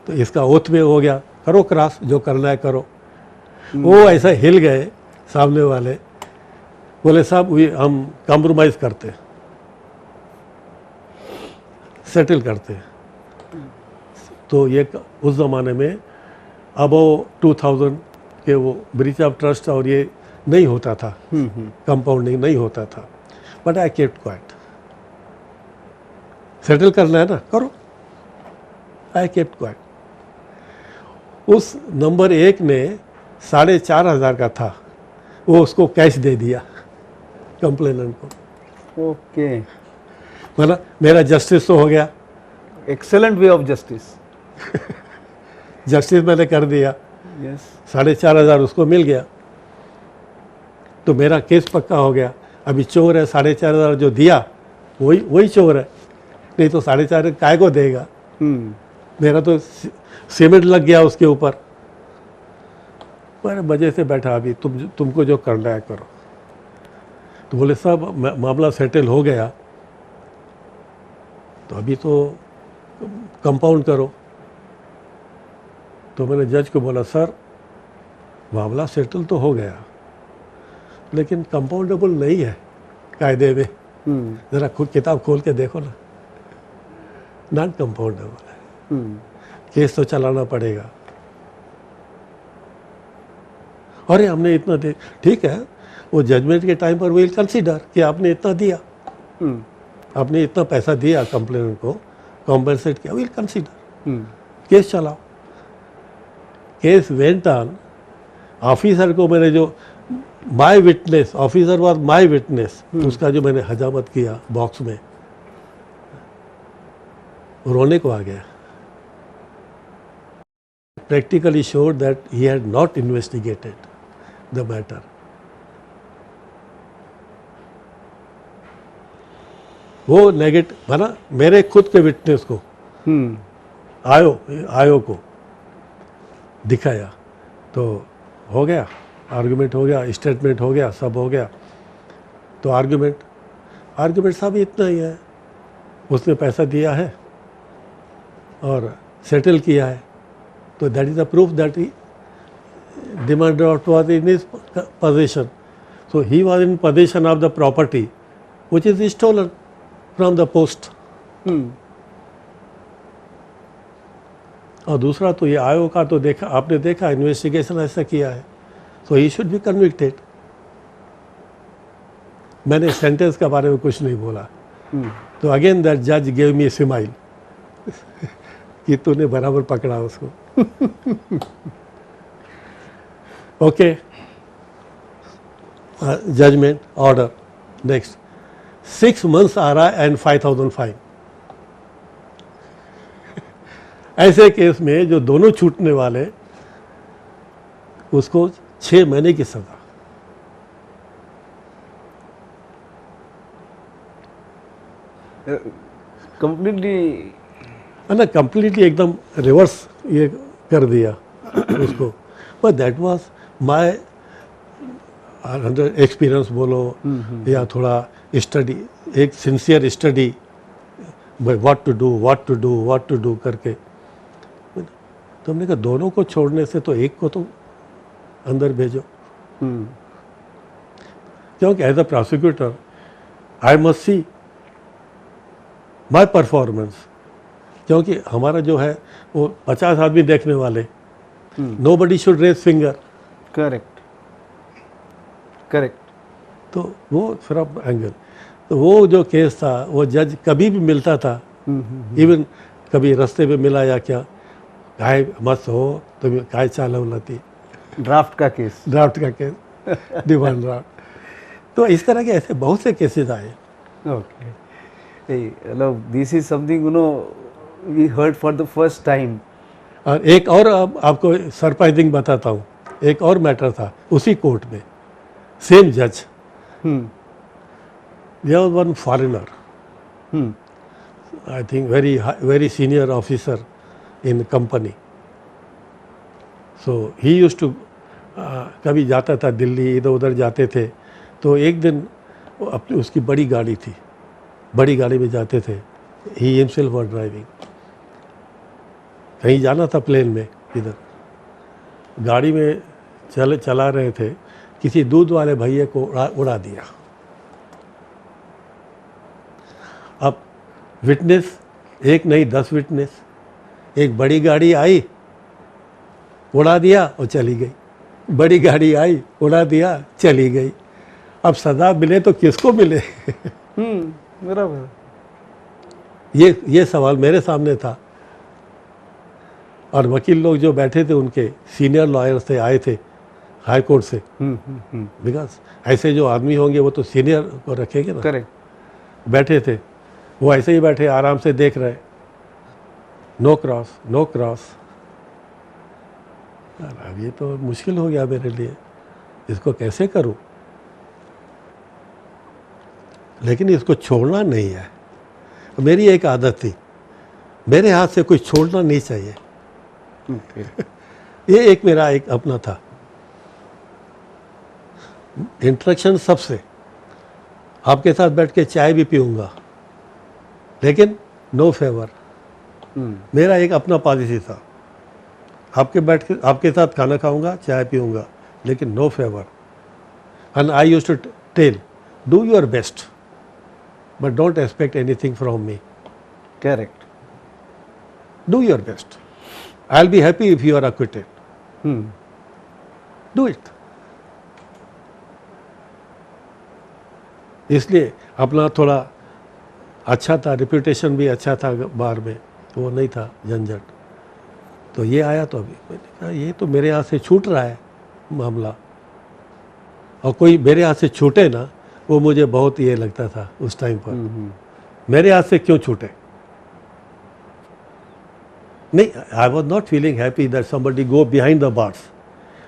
Speaker 2: तो इसका ओथ में हो गया, करो क्रॉस, जो करना है करो. वो ऐसा हिल गए सामने वाले, बोले साहब हम कॉम्प्रोमाइज़ करते हैं, सेटल करते हैं. तो ये उस ज़माने में अब वो 2000 के वो ब्रीच ऑफ ट्रस्ट और ये नहीं होता था, कंपाउंडिंग नहीं होता था. But I kept quite. Settle करना है ना, करो. I kept quite. उस नंबर 1 ने 4,500 का था, वो उसको कैश दे दिया कंप्लेनेंट को.
Speaker 1: ओके.
Speaker 2: मतलब मेरा जस्टिस तो हो गया.
Speaker 1: Excellent way of justice.
Speaker 2: Justice मैंने कर दिया.
Speaker 1: यस.
Speaker 2: 4,500 उसको मिल गया, तो मेरा केस पक्का हो गया. अभी चोर है, 4,500 जो दिया वही चोर है, नहीं तो 4,500 काय को देगा. मेरा तो सीमेंट लग गया उसके ऊपर. पर मजे से बैठा, अभी तुमको जो करना है करो. तो बोले साहब मामला सेटल हो गया, तो अभी तो कंपाउंड करो. तो मैंने जज को बोला सर मामला सेटल तो हो गया, लेकिन कंपाउंडेबल नहीं है कायदे में. ज़रा खुद किताब खोल के देखो ना, नॉन कंपाउंडेबल है. केस तो चलाना पड़ेगा. अरे हमने इतना दे, ठीक है, वो जजमेंट के टाइम पर विल कंसीडर कि आपने इतना दिया, आपने इतना पैसा दिया कंप्लेनेंट को, कॉम्पेंसेट किया, विल कंसीडर. केस चलाओ. Case went on. ऑफिसर को मैंने जो my witness, officer was my witness, उसका जो मैंने हजामत किया बॉक्स में, रोने को आ गया. Practically showed that he had not investigated the matter. वो नेगेटिव माना मेरे खुद के विटनेस को आयो को दिखाया, तो हो गया, आर्गुमेंट हो गया, स्टेटमेंट हो गया, सब हो गया. तो आर्गुमेंट साहब इतना ही है, उसने पैसा दिया है और सेटल किया है, तो that is the proof that he demand draft was in his position. So he was in position of the property which is stolen from the post. और दूसरा तो ये आयो का तो देखा, आपने देखा इन्वेस्टिगेशन ऐसा किया है, so he should be convicted. मैंने सेंटेंस के बारे में कुछ नहीं बोला. तो अगेन दैट जज गेव मी स्माइल कि तूने बराबर पकड़ा उसको. Okay. Judgment order next 6 months आ रहा है एंड 5,000 फाइन. ऐसे केस में जो दोनों छूटने वाले, उसको 6 महीने की सजा.
Speaker 1: कंप्लीटली
Speaker 2: ना कंप्लीटली एकदम रिवर्स ये कर दिया उसको. But that was my under experience बोलो या थोड़ा स्टडी, एक sincere study, what to do करके. तो हमने कहा दोनों को छोड़ने से तो एक को तो अंदर भेजो. क्योंकि as a prosecutor I must see my performance. क्योंकि हमारा जो है वो 50 आदमी देखने वाले, nobody should raise finger.
Speaker 1: Correct.
Speaker 2: तो वो सिर्फ एंगल. तो वो जो केस था, वो जज कभी भी मिलता था, इवन कभी रास्ते पे मिला या क्या, काय मस्त हो तुम्ही काय चालवलं ती.
Speaker 1: ड्राफ्ट का केस.
Speaker 2: Demand draft. तो इस तरह के ऐसे बहुत से केसेस आए.
Speaker 1: ओके. मतलब this is something we heard for the first time.
Speaker 2: और एक और आपको सरप्राइजिंग बताता हूँ. एक और मैटर था उसी कोर्ट में, सेम जज. There was one foreigner, I think very senior officer in company. So he used to कभी जाता था दिल्ली, इधर उधर जाते थे, तो एक दिन अपनी उसकी बड़ी गाड़ी थी, बड़ी गाड़ी में जाते थे, ही हिमसेल्फ वाज ड्राइविंग, कहीं जाना था प्लेन में, इधर गाड़ी में चला रहे थे, किसी दूध वाले भैया को उड़ा दिया। अब विटनेस एक नहीं 10 विटनेस, एक बड़ी गाड़ी आई उड़ा दिया और चली गई, बड़ी गाड़ी आई उड़ा दिया चली गई। अब सजा मिले तो किसको मिले?
Speaker 1: बराबर।
Speaker 2: ये सवाल मेरे सामने था, और वकील लोग जो बैठे थे उनके सीनियर लॉयर्स थे, आए थे हाई कोर्ट से, बिकॉज ऐसे जो आदमी होंगे वो तो सीनियर को रखेंगे ना।
Speaker 1: करेक्ट।
Speaker 2: बैठे थे वो, ऐसे ही बैठे आराम से देख रहे, नो क्रॉस नो क्रॉस। अब ये तो मुश्किल हो गया मेरे लिए, इसको कैसे करूं? लेकिन इसको छोड़ना नहीं है। मेरी एक आदत थी, मेरे हाथ से कुछ छोड़ना नहीं चाहिए। ये एक मेरा एक अपना था इंस्ट्रक्शन सबसे, आपके साथ बैठ के चाय भी पीऊंगा लेकिन नो फेवर। मेरा एक अपना पॉलिसी था, आपके साथ खाना खाऊंगा, चाय पीऊंगा, लेकिन no favour. And I used to tell, do your best but don't expect anything from me.
Speaker 1: Correct.
Speaker 2: Do your best. I'll be happy if you are acquitted. Do it. इसलिए अपना थोड़ा अच्छा था, रेपुटेशन भी अच्छा था बार में, वो नहीं था झंझट। तो ये आया तो अभी मैंने कहा ये तो मेरे हाथ से छूट रहा है मामला, और कोई मेरे हाथ से छूटे ना, वो मुझे बहुत ये लगता था उस टाइम पर, मेरे हाथ से क्यों छूटे? नहीं, I was not feeling happy that somebody go behind the bars,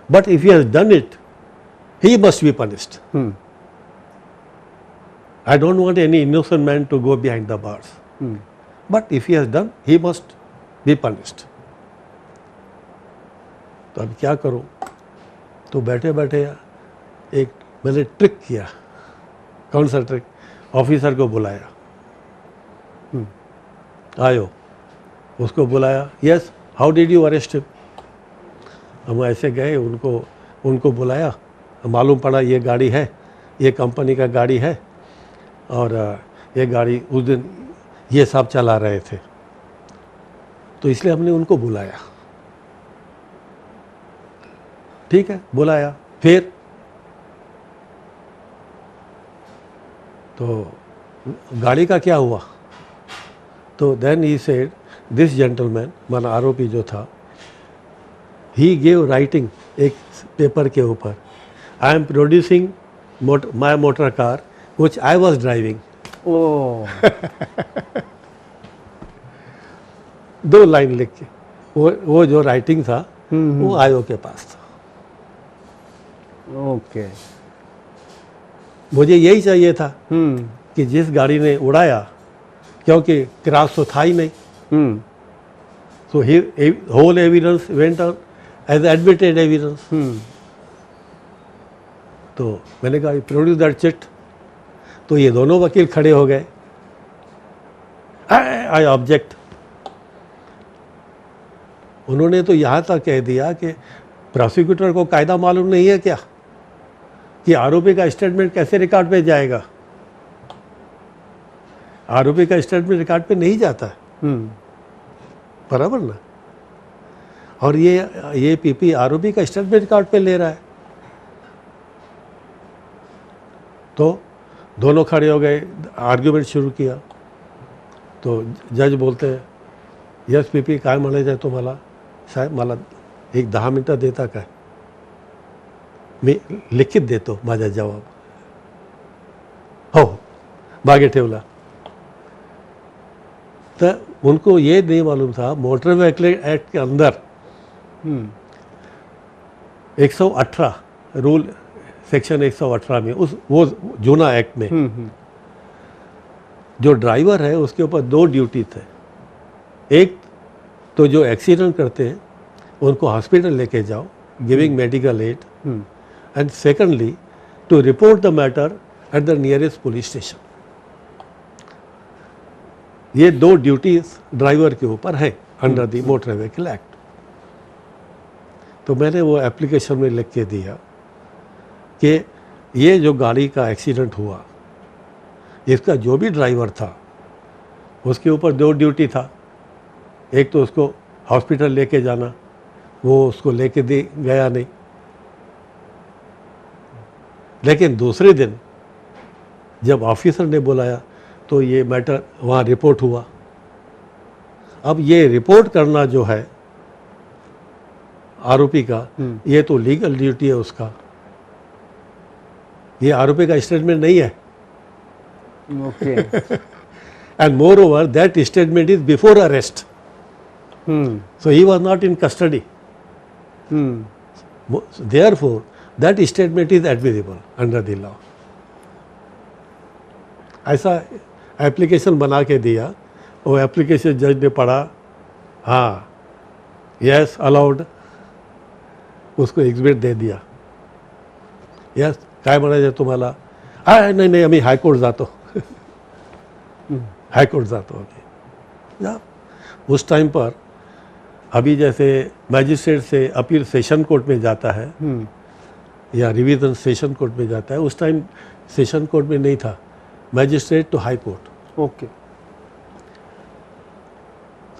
Speaker 2: but if he has done it he must be punished. I don't want any innocent man to go behind the bars, but if he has done he must be punished. तो अब क्या करूं? तो बैठे बैठे एक मैंने ट्रिक किया। कौन सा ट्रिक? ऑफिसर को बुलाया, आयो, उसको बुलाया, yes how did you arrest him? हम ऐसे गए, उनको बुलाया, मालूम पड़ा ये गाड़ी है, ये कंपनी का गाड़ी है, और ये गाड़ी उस दिन ये साहब चला रहे थे, तो इसलिए हमने उनको बुलाया। ठीक है, बुलाया, फिर तो गाड़ी का क्या हुआ? तो then he said this gentleman, माना आरोपी जो था, ही गेव राइटिंग एक पेपर के ऊपर, I am producing my motor car which I was driving. दो लाइन लिख के, वो जो राइटिंग था वो आयो के पास था।
Speaker 1: ओके।
Speaker 2: मुझे यही चाहिए था कि जिस गाड़ी ने उड़ाया, क्योंकि क्रॉस तो था ही नहीं, so whole evidence went on as admitted evidence. तो मैंने कहा प्रोड्यूस दैट चिट। तो ये दोनों वकील खड़े हो गए, आई ऑब्जेक्ट। उन्होंने तो यहाँ तक कह दिया कि प्रोसिक्यूटर को कायदा मालूम नहीं है क्या कि आरोपी का स्टेटमेंट कैसे रिकॉर्ड पे जाएगा? आरोपी का स्टेटमेंट रिकॉर्ड पे नहीं जाता है, बराबर ना? और ये पीपी आरोपी का स्टेटमेंट रिकॉर्ड पे ले रहा है। तो दोनों खड़े हो गए, आर्ग्यूमेंट शुरू किया। तो जज बोलते हैं, यस पीपी काय म्हणायचं तुम्हाला? साहेब मला एक 10 मिनटं देता काय? मी लिखित देतो माझा जवाब। हो, मागे ठेवला। तो उनको ये नहीं मालूम था मोटर व्हीकल एक्ट के अंदर 118 रूल, सेक्शन 118 में, वो जूना एक्ट में जो ड्राइवर है उसके ऊपर 2 ड्यूटी थे। एक तो जो एक्सीडेंट करते हैं उनको हॉस्पिटल लेके जाओ, giving medical aid, and secondly to report the matter at the nearest police station. ये दो ड्यूटीज ड्राइवर के ऊपर है under the motor vehicle act. तो मैंने वो एप्लीकेशन में लिख के दिया कि ये जो गाड़ी का एक्सीडेंट हुआ, इसका जो भी ड्राइवर था उसके ऊपर दो ड्यूटी था। एक तो उसको हॉस्पिटल लेके जाना, वो उसको लेके दे गया नहीं, लेकिन दूसरे दिन जब ऑफिसर ने बुलाया तो ये मैटर वहाँ रिपोर्ट हुआ। अब ये रिपोर्ट करना जो है आरोपी का, ये तो लीगल ड्यूटी है उसका, ये आरोपी का स्टेटमेंट नहीं है।
Speaker 1: Okay.
Speaker 2: And more over that statement is before arrest, so he was not in custody. Therefore, that statement is admissible under the law. ऐसा एप्लीकेशन बना के दिया, वो एप्लीकेशन जज ने पढ़ा, हाँ यस अलाउड, उसको एग्जिबिट दे दिया। यस काय म्हणायचं तुम्हाला? नाही नाही आम्ही हायकोर्ट जातो हाईकोर्ट जातो अभी। या उस टाइम पर अभी जैसे मैजिस्ट्रेट से अपील सेशन कोर्ट में जाता है या रिवीजन सेशन कोर्ट में जाता है, उस टाइम सेशन कोर्ट में नहीं था, magistrate to high court.
Speaker 1: Okay.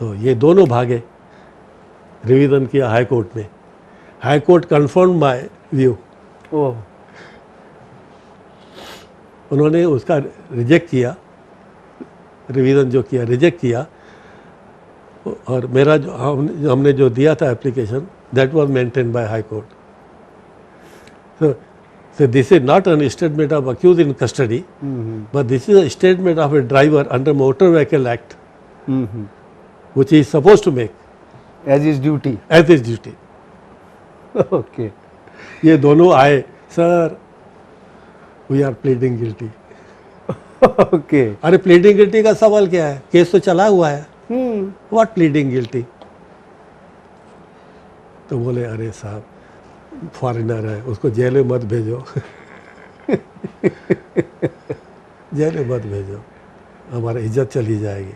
Speaker 2: तो ये दोनों भागे, रिवीजन किया हाई कोर्ट में, high court confirm my view.
Speaker 1: Oh.
Speaker 2: उन्होंने उसका रिजेक्ट किया, रिवीजन जो किया रिजेक्ट किया, और मेरा जो हमने जो दिया था application, that was maintain by high court. So this is not a statement of accused in custody, but this is a statement of a driver under Motor Vehicle Act, which he is supposed to make
Speaker 1: As his duty.
Speaker 2: as his duty.
Speaker 1: Okay.
Speaker 2: ये दोनों आए, sir we are pleading guilty.
Speaker 1: Okay.
Speaker 2: अरे प्लीडिंग गिल्टी का सवाल क्या है, केस तो चला हुआ है। What pleading guilty? तो बोले अरे साहब फॉरेनर है, उसको जेल में मत भेजो जेल में मत भेजो, हमारी इज्जत चली जाएगी।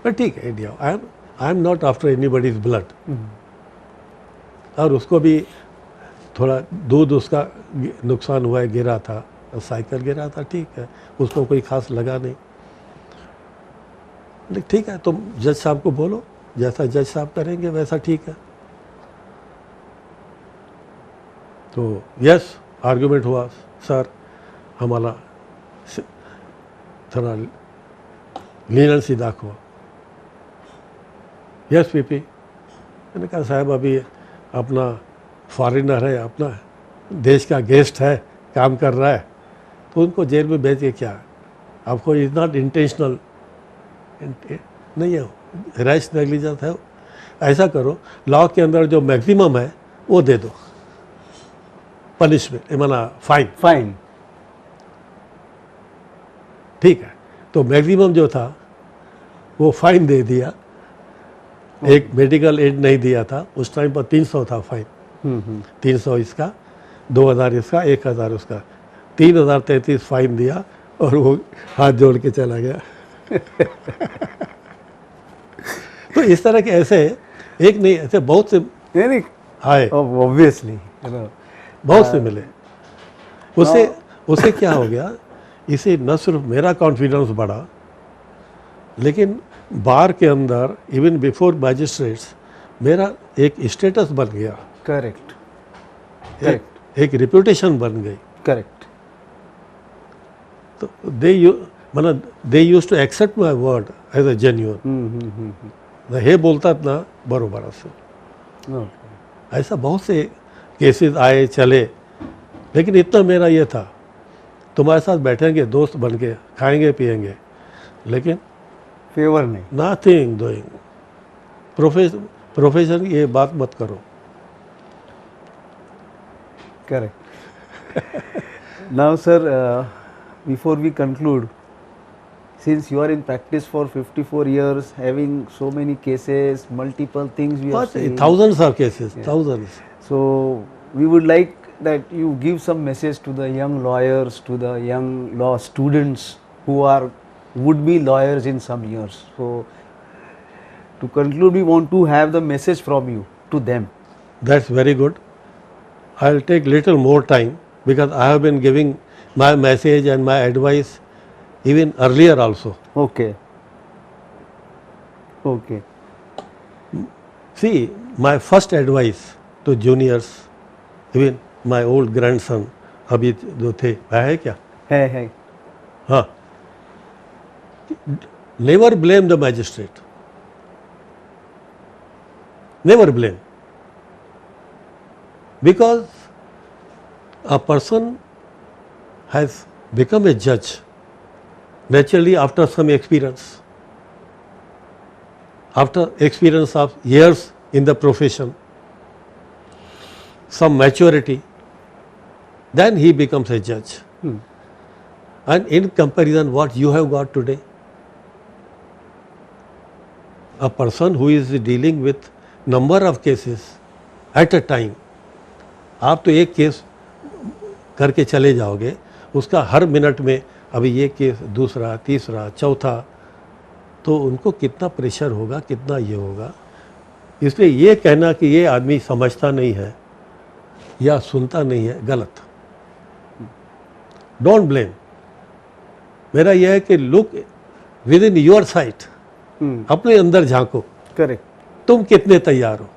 Speaker 2: पर ठीक है, India, I am not after anybody's blood. और उसको भी थोड़ा दूध उसका नुकसान हुआ है, गिरा था, साइकिल गिरा था, ठीक है, उसको कोई खास लगा नहीं। लेकिन ठीक है, तुम जज साहब को बोलो, जैसा जज साहब करेंगे वैसा ठीक है। तो यस आर्ग्यूमेंट हुआ, सर हमारा थोड़ा लीनेंसी दाखवा। Yes PP. मैंने कहा साहब अभी अपना फॉरेनर है, अपना देश का गेस्ट है, काम कर रहा है, तो उनको जेल में भेज के क्या, आपको इज नॉट इंटेंशनल नहीं है, रैश नेग्लिजेंस है। ऐसा करो, लॉ के अंदर जो मैक्सिमम है वो दे दो पनिशमेंट, माना फाइन।
Speaker 1: फाइन।
Speaker 2: ठीक है, तो मैक्सिमम जो था वो फाइन दे दिया। एक मेडिकल एड नहीं दिया था उस टाइम पर, 300 था फाइन। 300 इसका, 2000 इसका, 1000 उसका, 3033 फाइन दिया और वो हाथ जोड़ के चला गया। तो इस तरह के ऐसे एक नहीं, ऐसे बहुत से
Speaker 1: नहीं
Speaker 2: आए,
Speaker 1: ऑब्वियसली
Speaker 2: बहुत से मिले। उससे क्या हो गया, इसे न सिर्फ मेरा कॉन्फिडेंस बढ़ा, लेकिन बार के अंदर इवन बिफोर मैजिस्ट्रेट्स मेरा एक स्टेटस बन गया।
Speaker 1: करेक्ट।
Speaker 2: एक रिप्यूटेशन बन गई।
Speaker 1: करेक्ट।
Speaker 2: तो they used to accept my word as a genuine. हे बोलतात ना बरोबर असं। ऐसा बहुत से केसेस आए चले, लेकिन इतना मेरा ये था, तुम्हारे साथ बैठेंगे दोस्त बन के, खाएंगे पिएंगे, लेकिन
Speaker 1: फेवर नहीं,
Speaker 2: नथिंग डूइंग। प्रोफेशन ये बात मत करो।
Speaker 1: Correct. Now, sir, before we conclude, since you are in practice for 54 years, having so many cases, multiple things we have
Speaker 2: What?
Speaker 1: seen.
Speaker 2: Thousands of cases, thousands.
Speaker 1: So we would like that you give some message to the young lawyers, to the young law students who are would be lawyers in some years. So to conclude, we want to have the message from you to them.
Speaker 2: That's very good. I'll take little more time because I have been giving my message and my advice even earlier also.
Speaker 1: Okay. Okay.
Speaker 2: See, my first advice to juniors, even my old grandson, अभी जो थे, है क्या?
Speaker 1: है.
Speaker 2: हाँ. Never blame the magistrate. Never blame. Because a person has become a judge naturally after some experience. After experience of years in the profession, some maturity, then he becomes a judge. And in comparison, what you have got today, a person who is dealing with number of cases at a time, आप तो एक केस करके चले जाओगे, उसका हर मिनट में अभी ये केस दूसरा, तीसरा, चौथा, तो उनको कितना प्रेशर होगा, कितना ये होगा. इसलिए ये कहना कि ये आदमी समझता नहीं है या सुनता नहीं है, गलत. Don't blame. मेरा यह है कि look within your sight, अपने अंदर झांको.
Speaker 1: करेक्ट.
Speaker 2: तुम कितने तैयार हो,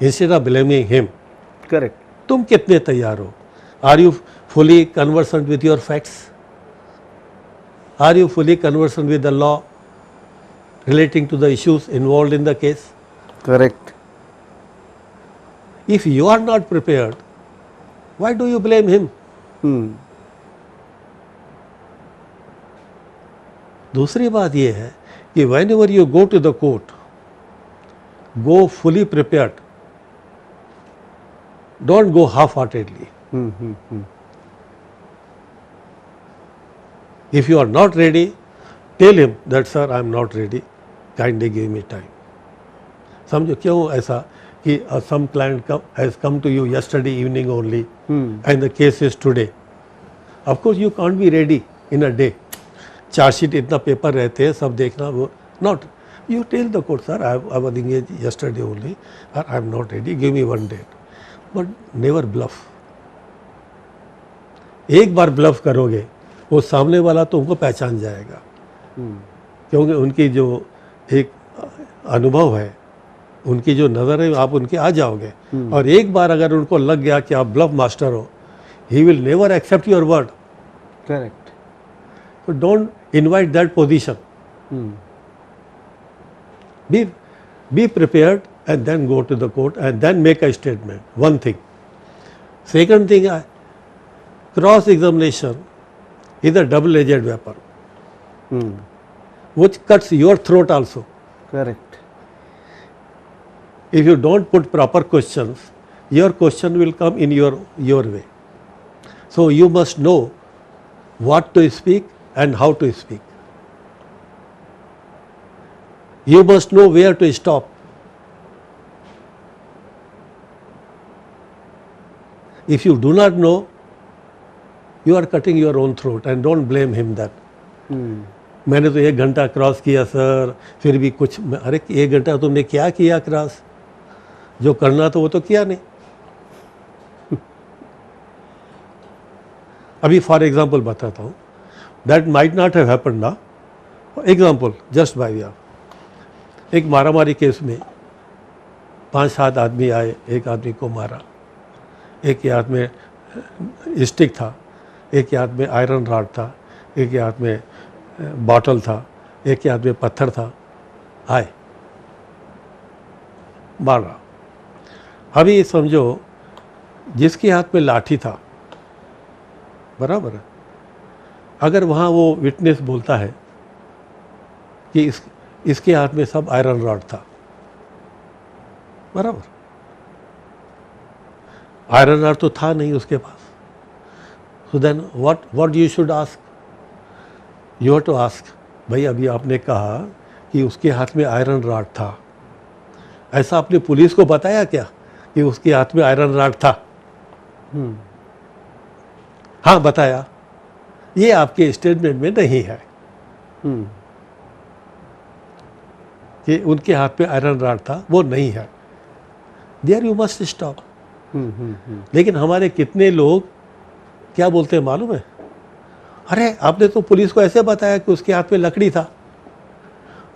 Speaker 2: instead of blaming him.
Speaker 1: Correct.
Speaker 2: तुम कितने तैयार हो. Are you fully conversant with your facts? Are you fully conversant with the law relating to the issues involved in the case?
Speaker 1: Correct.
Speaker 2: If you are not prepared, why do you blame him? दूसरी बात यह है कि whenever you go to the court, go fully prepared. Don't go half-heartedly. If you are not ready, tell him that sir, I am not ready. Kindly give me time. समझो क्यों ऐसा कि some client has come to you yesterday evening only and the case is today. Of course you can't be ready in a day. Chargesheet इतना पेपर रहते हैं, सब देखना, वो not. You tell the court, sir, I was engaged yesterday only, or I am not ready, give me one date. But never bluff. एक बार bluff करोगे, वो सामने वाला तो उनको पहचान जाएगा. क्योंकि उनकी जो एक अनुभव है, उनकी जो नज़र है, आप उनके आ जाओगे. और एक बार अगर उनको लग गया कि आप ब्लफ मास्टर हो, he will never accept your word.
Speaker 1: Correct.
Speaker 2: So don't invite that position. Be prepared and then go to the court and then make a statement. One thing. Second thing, cross-examination is a double-edged weapon, which cuts your throat also.
Speaker 1: Correct.
Speaker 2: If you don't put proper questions, your question will come in your way. So you must know what to speak and how to speak. You must know where to stop. If you do not know, you are cutting your own throat and don't blame him that. मैंने तो 1 घंटा क्रॉस किया सर, फिर भी कुछ. अरे 1 घंटा तुमने क्या किया क्रॉस? जो करना तो वो तो किया नहीं. अभी फॉर एग्जाम्पल बताता हूँ. That might not have happened ना. Example just by year. एक मारामारी केस में 5-7 आदमी आए, एक आदमी को मारा. एक के हाथ में स्टिक था, एक के हाथ में आयरन रॉड था, एक के हाथ में बॉटल था, एक के हाथ में पत्थर था. आए, मारा. अभी समझो जिसके हाथ में लाठी था, बराबर है, अगर वहाँ वो विटनेस बोलता है कि इसके हाथ में सब आयरन रॉड था, बराबर, आयरन रॉड तो था नहीं उसके पास. So then what you should ask? You have to ask, भाई अभी आपने कहा कि उसके हाथ में आयरन रॉड था, ऐसा आपने पुलिस को बताया क्या कि उसके हाथ में आयरन रॉड था? हाँ बताया, ये आपके स्टेटमेंट में नहीं है कि उनके हाथ में आयरन रॉड था, वो नहीं है। There you must stop. लेकिन हमारे कितने लोग क्या बोलते हैं मालूम है? अरे आपने तो पुलिस को ऐसे बताया कि उसके हाथ में लकड़ी था।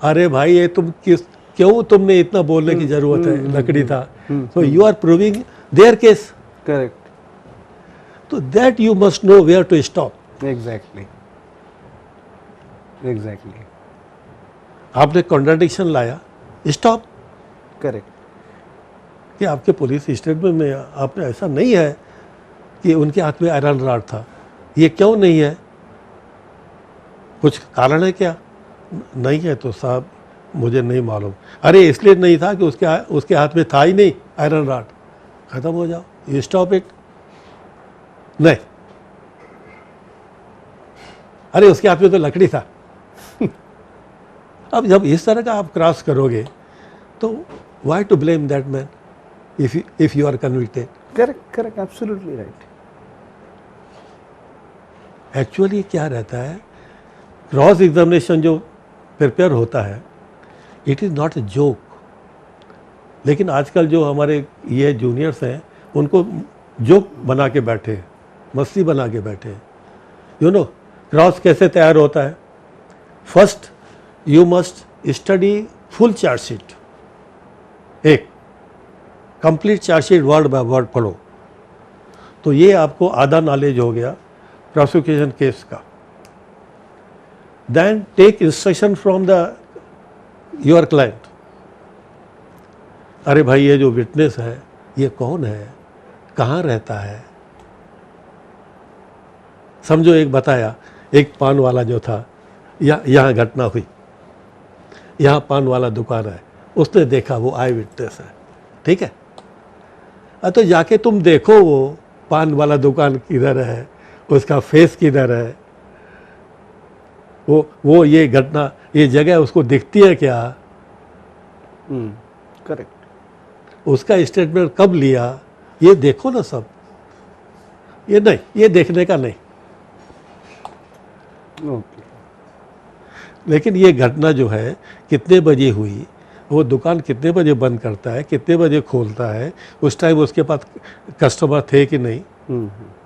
Speaker 2: अरे भाई ये तुम क्यों तुमने इतना बोलने की जरूरत है, लकड़ी था? So you are proving their case.
Speaker 1: Correct.
Speaker 2: तो that you must know where to stop.
Speaker 1: Exactly, exactly.
Speaker 2: आपने कॉन्ट्राडिक्शन लाया, स्टॉप।
Speaker 1: करेक्ट।
Speaker 2: कि आपके पुलिस स्टेटमेंट में आपने ऐसा नहीं है कि उनके हाथ में आयरन रॉड था, ये क्यों नहीं है? कुछ कारण है क्या? नहीं है तो साहब मुझे नहीं मालूम। अरे इसलिए नहीं था कि उसके हाथ में था ही नहीं आयरन रॉड। खत्म हो जाओ, यू स्टॉप इट। नहीं, अरे उसके हाथ में तो लकड़ी था। अब जब इस तरह का आप क्रॉस करोगे तो why to blame that man if you are convicted?
Speaker 1: Correct, absolutely right.
Speaker 2: Actually क्या रहता है, क्रॉस एग्जामिनेशन जो प्रिपेयर होता है, it is not a joke. लेकिन आजकल जो हमारे ये जूनियर्स हैं उनको जोक बना के बैठे हैं, मस्ती बना के बैठे हैं। यू नो क्रॉस कैसे तैयार होता है? First you must study full chargesheet, एक complete chargesheet word by word पढ़ो, तो ये आपको आधा नॉलेज हो गया प्रोसिक्यूशन केस का। Then take instruction from the your client. अरे भाई ये जो विटनेस है ये कौन है, कहाँ रहता है? समझो एक बताया, एक पान वाला जो था, यहाँ घटना हुई, यहाँ पान वाला दुकान है, उसने देखा, वो आई विटनेस है, ठीक है? तो जाके तुम देखो वो पान वाला दुकान किधर है, उसका फेस किधर है, वो ये घटना, ये जगह उसको दिखती है क्या?
Speaker 1: करेक्ट।
Speaker 2: उसका स्टेटमेंट कब लिया, ये देखो ना सब। ये नहीं, ये देखने का नहीं।
Speaker 1: ओके।
Speaker 2: लेकिन ये घटना जो है कितने बजे हुई, वो दुकान कितने बजे बंद करता है, कितने बजे खोलता है, उस टाइम उसके पास कस्टमर थे कि नहीं,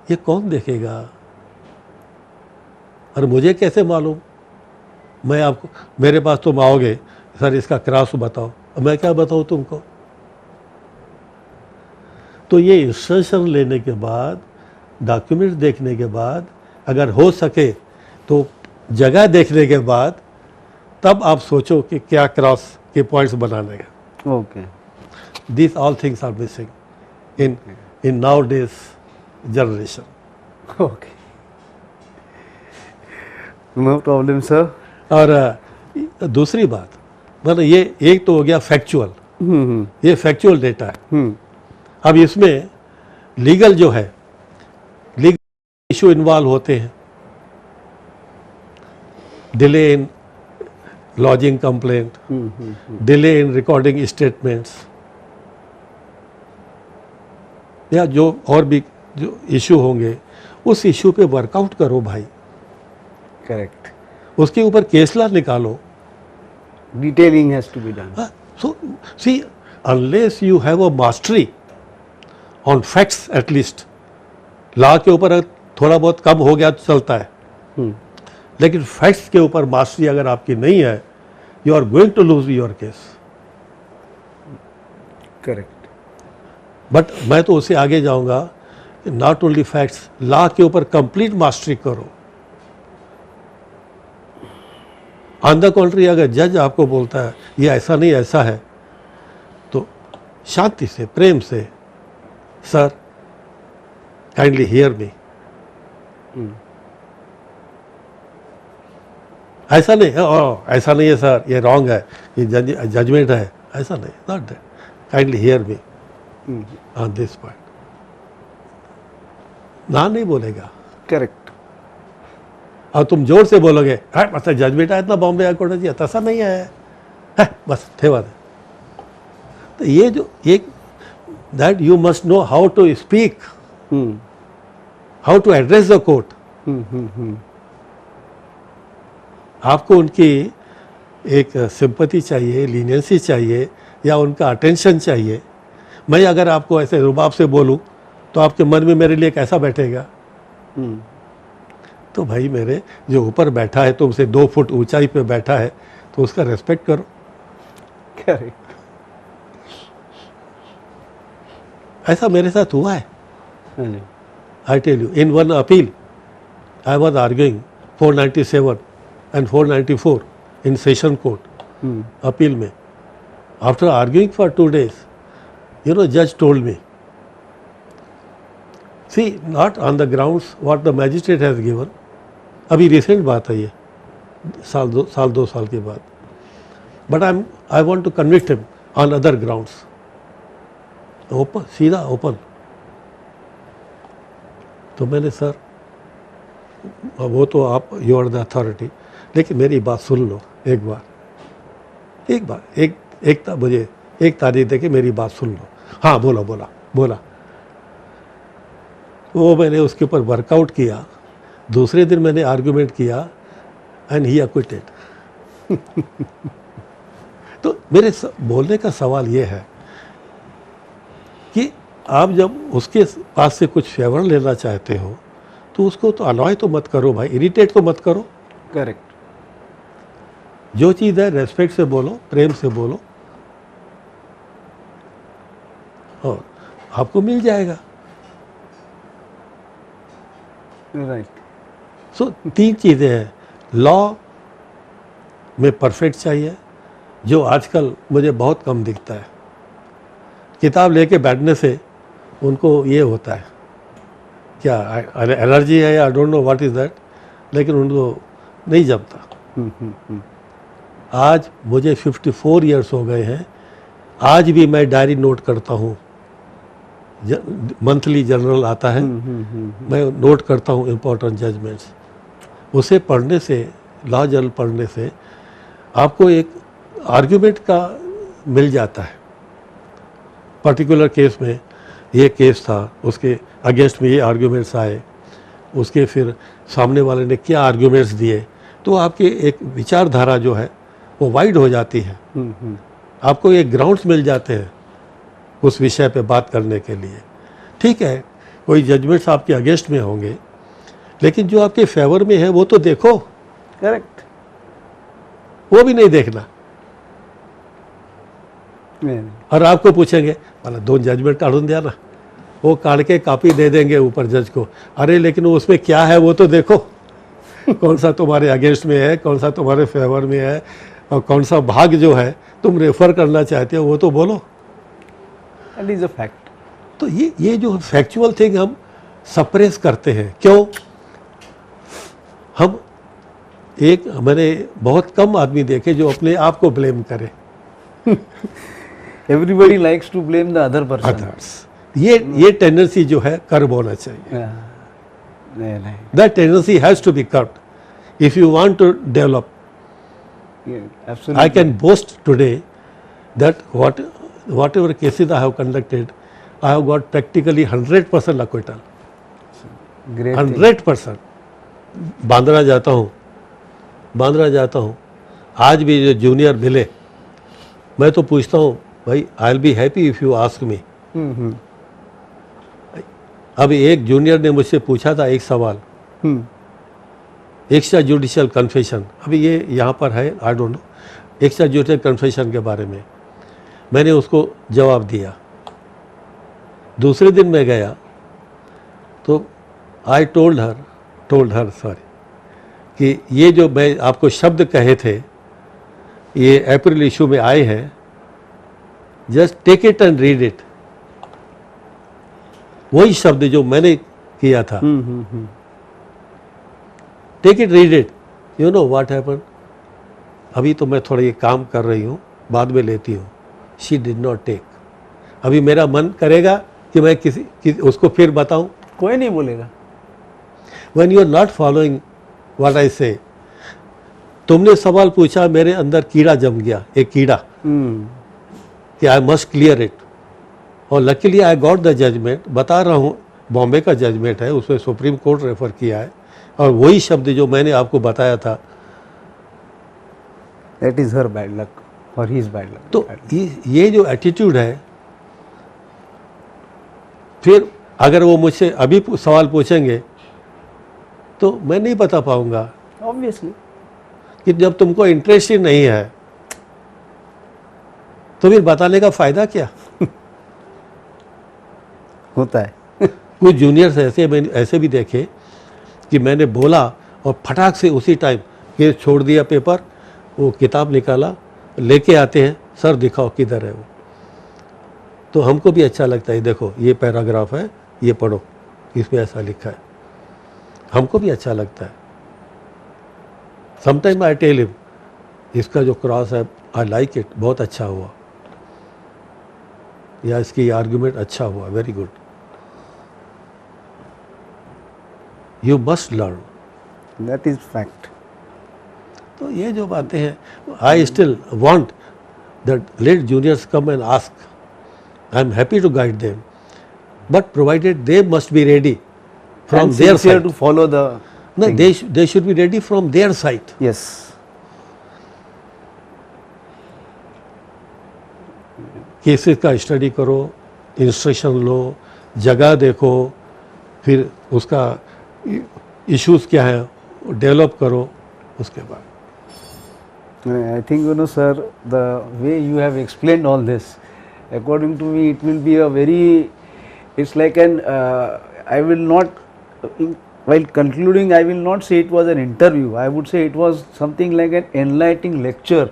Speaker 2: ये कौन देखेगा? और मुझे कैसे मालूम? मैं आपको, मेरे पास तुम आओगे, सर इसका क्रॉस बताओ, मैं क्या बताऊँ तुमको? तो ये इंस्ट्रक्शन लेने के बाद, डॉक्यूमेंट देखने के बाद, अगर हो सके तो जगह देखने के बाद, तब आप सोचो कि क्या क्रॉस के पॉइंट्स बनाने का।
Speaker 1: Okay.
Speaker 2: These all things are missing in nowadays generation.
Speaker 1: Okay, no problem sir.
Speaker 2: और दूसरी बात, मतलब ये एक तो हो गया फैक्चुअल, ये फैक्चुअल डेटा है। अब इसमें लीगल जो है, लीगल इशू इन्वॉल्व होते हैं, delay in lodging complaint, delay in recording statements, या जो और भी जो इशू होंगे, उस इशू पे वर्कआउट करो भाई।
Speaker 1: करेक्ट।
Speaker 2: उसके ऊपर केसला निकालो।
Speaker 1: Detailing has to be done.
Speaker 2: So see, unless you have a mastery on facts, at least law के ऊपर थोड़ा बहुत कम हो गया तो चलता है, लेकिन फैक्ट्स के ऊपर मास्टरी अगर आपकी नहीं है, you are going to lose your case.
Speaker 1: Correct.
Speaker 2: But मैं तो उससे आगे जाऊंगा, नॉट ओनली फैक्ट्स, लॉ के ऊपर कंप्लीट मास्टरी करो। ऑन द कॉन्ट्री, अगर जज आपको बोलता है ये ऐसा नहीं ऐसा है, तो शांति से, प्रेम से, सर काइंडली हियर मी, ऐसा नहीं है, ऐसा नहीं है सर, ये रॉन्ग है, ये जजमेंट है, ऐसा नहीं, not that, kindly hear me on this point. ना नहीं बोलेगा,
Speaker 1: करेक्ट.
Speaker 2: और तुम जोर से बोलोगे हाँ बस जज बेटा इतना बॉम्बे हाई कोर्ट जी तसा नहीं है बस ठेवा दे. तो ये जो एक that you must know how to speak, how to address the court. आपको उनकी एक सिंपैथी चाहिए, लीनियंसी चाहिए या उनका अटेंशन चाहिए. मैं अगर आपको ऐसे रुबाब से बोलूं तो आपके मन में मेरे लिए कैसा बैठेगा. तो भाई मेरे जो ऊपर बैठा है तुमसे 2 फुट ऊंचाई पे बैठा है तो उसका रेस्पेक्ट करो.
Speaker 1: करेक्ट.
Speaker 2: ऐसा मेरे साथ हुआ है. I tell you in one appeal I was arguing 497 and 494 in session court. Appeal में after arguing for 2 days you know judge told me, see not on the grounds what the magistrate has given. अभी रिसेंट बात है ये, साल दो साल के बाद. But I want to convict him on other grounds. Open, सीधा ओपन. तो मैंने सर वो तो आप यू आर द अथॉरिटी, लेकिन मेरी बात सुन लो एक बार एक मुझे एक तारीख दे के मेरी बात सुन लो. हाँ बोला. वो मैंने उसके ऊपर वर्कआउट किया. दूसरे दिन मैंने आर्गुमेंट किया एंड ही एक्विटेड. तो मेरे बोलने का सवाल ये है कि आप जब उसके पास से कुछ फेवर लेना चाहते हो तो उसको तो अनॉय तो मत करो भाई, इरिटेट तो मत करो.
Speaker 1: करेक्ट.
Speaker 2: जो चीज़ है रेस्पेक्ट से बोलो, प्रेम से बोलो और आपको मिल जाएगा.
Speaker 1: राइट.
Speaker 2: सो 3 चीज़ें हैं. लॉ में परफेक्ट चाहिए, जो आजकल मुझे बहुत कम दिखता है. किताब लेके बैठने से उनको ये होता है क्या एलर्जी है या I don't know what is that, लेकिन उनको नहीं जमता. आज मुझे 54 ईयर्स हो गए हैं. आज भी मैं डायरी नोट करता हूँ. मंथली जर्नल आता है, मैं नोट करता हूँ इम्पोर्टेंट जजमेंट्स. उसे पढ़ने से, लॉ जर्नल पढ़ने से आपको एक आर्ग्यूमेंट का मिल जाता है. पर्टिकुलर केस में ये केस था, उसके अगेंस्ट में ये आर्ग्यूमेंट्स आए, उसके फिर सामने वाले ने क्या आर्ग्यूमेंट्स दिए, तो आपकी एक विचारधारा जो है वो वाइड हो जाती है. आपको एक ग्राउंड्स मिल जाते हैं उस विषय पे बात करने के लिए. ठीक है, कोई जजमेंट्स आपके अगेंस्ट में होंगे, लेकिन जो आपके फेवर में है वो तो देखो.
Speaker 1: करेक्ट.
Speaker 2: वो भी नहीं देखना. और आपको पूछेंगे मतलब 2 जजमेंट काढून दिया ना, वो काढ़ के कॉपी दे देंगे ऊपर जज को. अरे लेकिन उसमें क्या है वो तो देखो. कौन सा तुम्हारे अगेंस्ट में है, कौन सा तुम्हारे फेवर में है, और कौन सा भाग जो है तुम रेफर करना चाहते हो वो तो बोलो.
Speaker 1: That is a fact.
Speaker 2: तो ये जो फैक्चुअल थिंग हम सप्रेस करते हैं. क्यों? हम मैंने बहुत कम आदमी देखे जो अपने आप को ब्लेम करे.
Speaker 1: Everybody likes to blame the other person.
Speaker 2: Others. ये टेंडेंसी जो है कर्ब होना चाहिए.
Speaker 1: नहीं.
Speaker 2: That tendency has to be curbed if you want to develop.
Speaker 1: Absolutely.
Speaker 2: I can boast today that whatever cases I have conducted, I have got practically 100% acquittal.
Speaker 1: Great thing.
Speaker 2: 100%. Bandra जाता हूँ. आज भी जो जूनियर मिले, मैं तो पूछता हूँ भाई I will be happy if you ask me. अभी एक जूनियर ने मुझसे पूछा था एक सवाल, एक्स्ट्रा जुडिशियल कन्फेशन. अभी ये यहाँ पर है, I don't know, extra judicial confession के बारे में मैंने उसको जवाब दिया. दूसरे दिन मैं गया तो आई टोल्ड हर सॉरी कि ये जो मैं आपको शब्द कहे थे ये अप्रैल इशू में आए हैं, just take it and read it. वही शब्द जो मैंने किया था, take it read it. You know what happen. अभी तो मैं थोड़ा ये काम कर रही हूँ, बाद में लेती हूँ. She did not take. अभी मेरा मन करेगा कि मैं उसको फिर बताऊं.
Speaker 1: कोई नहीं बोलेगा.
Speaker 2: when you are not following what I say, तुमने सवाल पूछा, मेरे अंदर कीड़ा जम गया, एक कीड़ा, कि आई मस्ट क्लियर इट, और luckily I got the judgment. बता रहा हूँ, बॉम्बे का जजमेंट है, उसमें सुप्रीम कोर्ट रेफर किया है, और वही शब्द जो मैंने आपको बताया था.
Speaker 1: That is her bad luck और हिज बैड लक.
Speaker 2: तो ये जो एटीट्यूड है, फिर अगर वो मुझसे अभी सवाल पूछेंगे तो मैं नहीं बता पाऊंगा,
Speaker 1: ऑब्वियसली.
Speaker 2: कि जब तुमको इंटरेस्ट ही नहीं है तो फिर बताने का फायदा क्या.
Speaker 1: होता है.
Speaker 2: कुछ जूनियर्स ऐसे भी देखे कि मैंने बोला और फटाक से उसी टाइम ये छोड़ दिया पेपर, वो किताब निकाला, लेके आते हैं, सर दिखाओ किधर है वो. तो हमको भी अच्छा लगता है, देखो ये पैराग्राफ है, ये पढ़ो, इसमें ऐसा लिखा है, हमको भी अच्छा लगता है. समटाइम आई टेल हिम, इसका जो क्रॉस है, आई लाइक इट, बहुत अच्छा हुआ, या इसकी आर्गुमेंट अच्छा हुआ, very good. You must learn.
Speaker 1: That is fact.
Speaker 2: तो ये जो बातें हैं, I still want that let juniors come and ask. I am happy to guide them, but provided they must be ready from their side
Speaker 1: to follow the.
Speaker 2: No, they should be ready from their side.
Speaker 1: Yes.
Speaker 2: Cases का स्टडी करो, इंस्ट्रक्शन लो, जगह देखो, फिर उसका इश्यूज क्या है डेवलप करो, उसके बाद.
Speaker 1: I think, you know, sir, the way you have explained all this, according to me, it will be a very, it's like an, I will not, while concluding, I will not say it was an interview, I would say it was something like an enlightening lecture,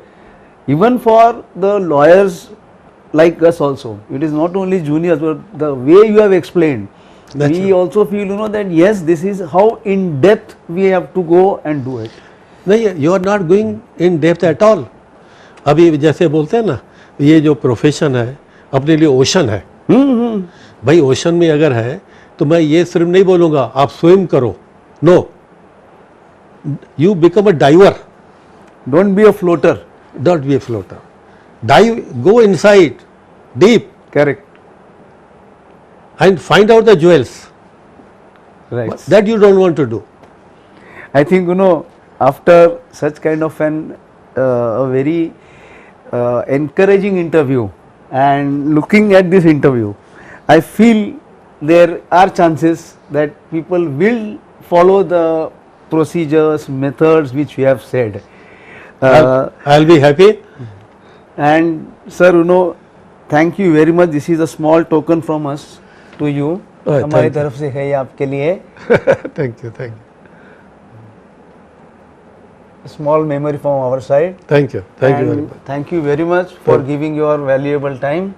Speaker 1: even for the lawyers like us also. It is not only juniors, but the way you have explained,
Speaker 2: That's
Speaker 1: we
Speaker 2: right.
Speaker 1: also feel, you know, that yes, this is how in depth we have to go and do it.
Speaker 2: नहीं, you are not going in depth at all. अभी जैसे बोलते हैं ना, ये जो प्रोफेशन है अपने लिए ओशन है. भाई ओशन में अगर है तो मैं ये सिर्फ नहीं बोलूँगा आप स्विम करो, no, you become a diver.
Speaker 1: Don't be a floater.
Speaker 2: Don't be a floater. Dive, go inside deep
Speaker 1: Correct.
Speaker 2: and find out the jewels.
Speaker 1: Right.
Speaker 2: That you don't want to do.
Speaker 1: I think, you know, after such kind of an a very encouraging interview, and looking at this interview, I feel there are chances that people will follow the procedures, methods which we have said.
Speaker 2: I'll be happy.
Speaker 1: And sir, you know, thank you very much. This is a small token from us to you.
Speaker 2: Thank
Speaker 1: हमारी
Speaker 2: you.
Speaker 1: तरफ से है ये आपके लिए.
Speaker 2: Thank you, thank you.
Speaker 1: Small memory from our side.
Speaker 2: Thank you very
Speaker 1: And
Speaker 2: much.
Speaker 1: thank you very much for giving your valuable time.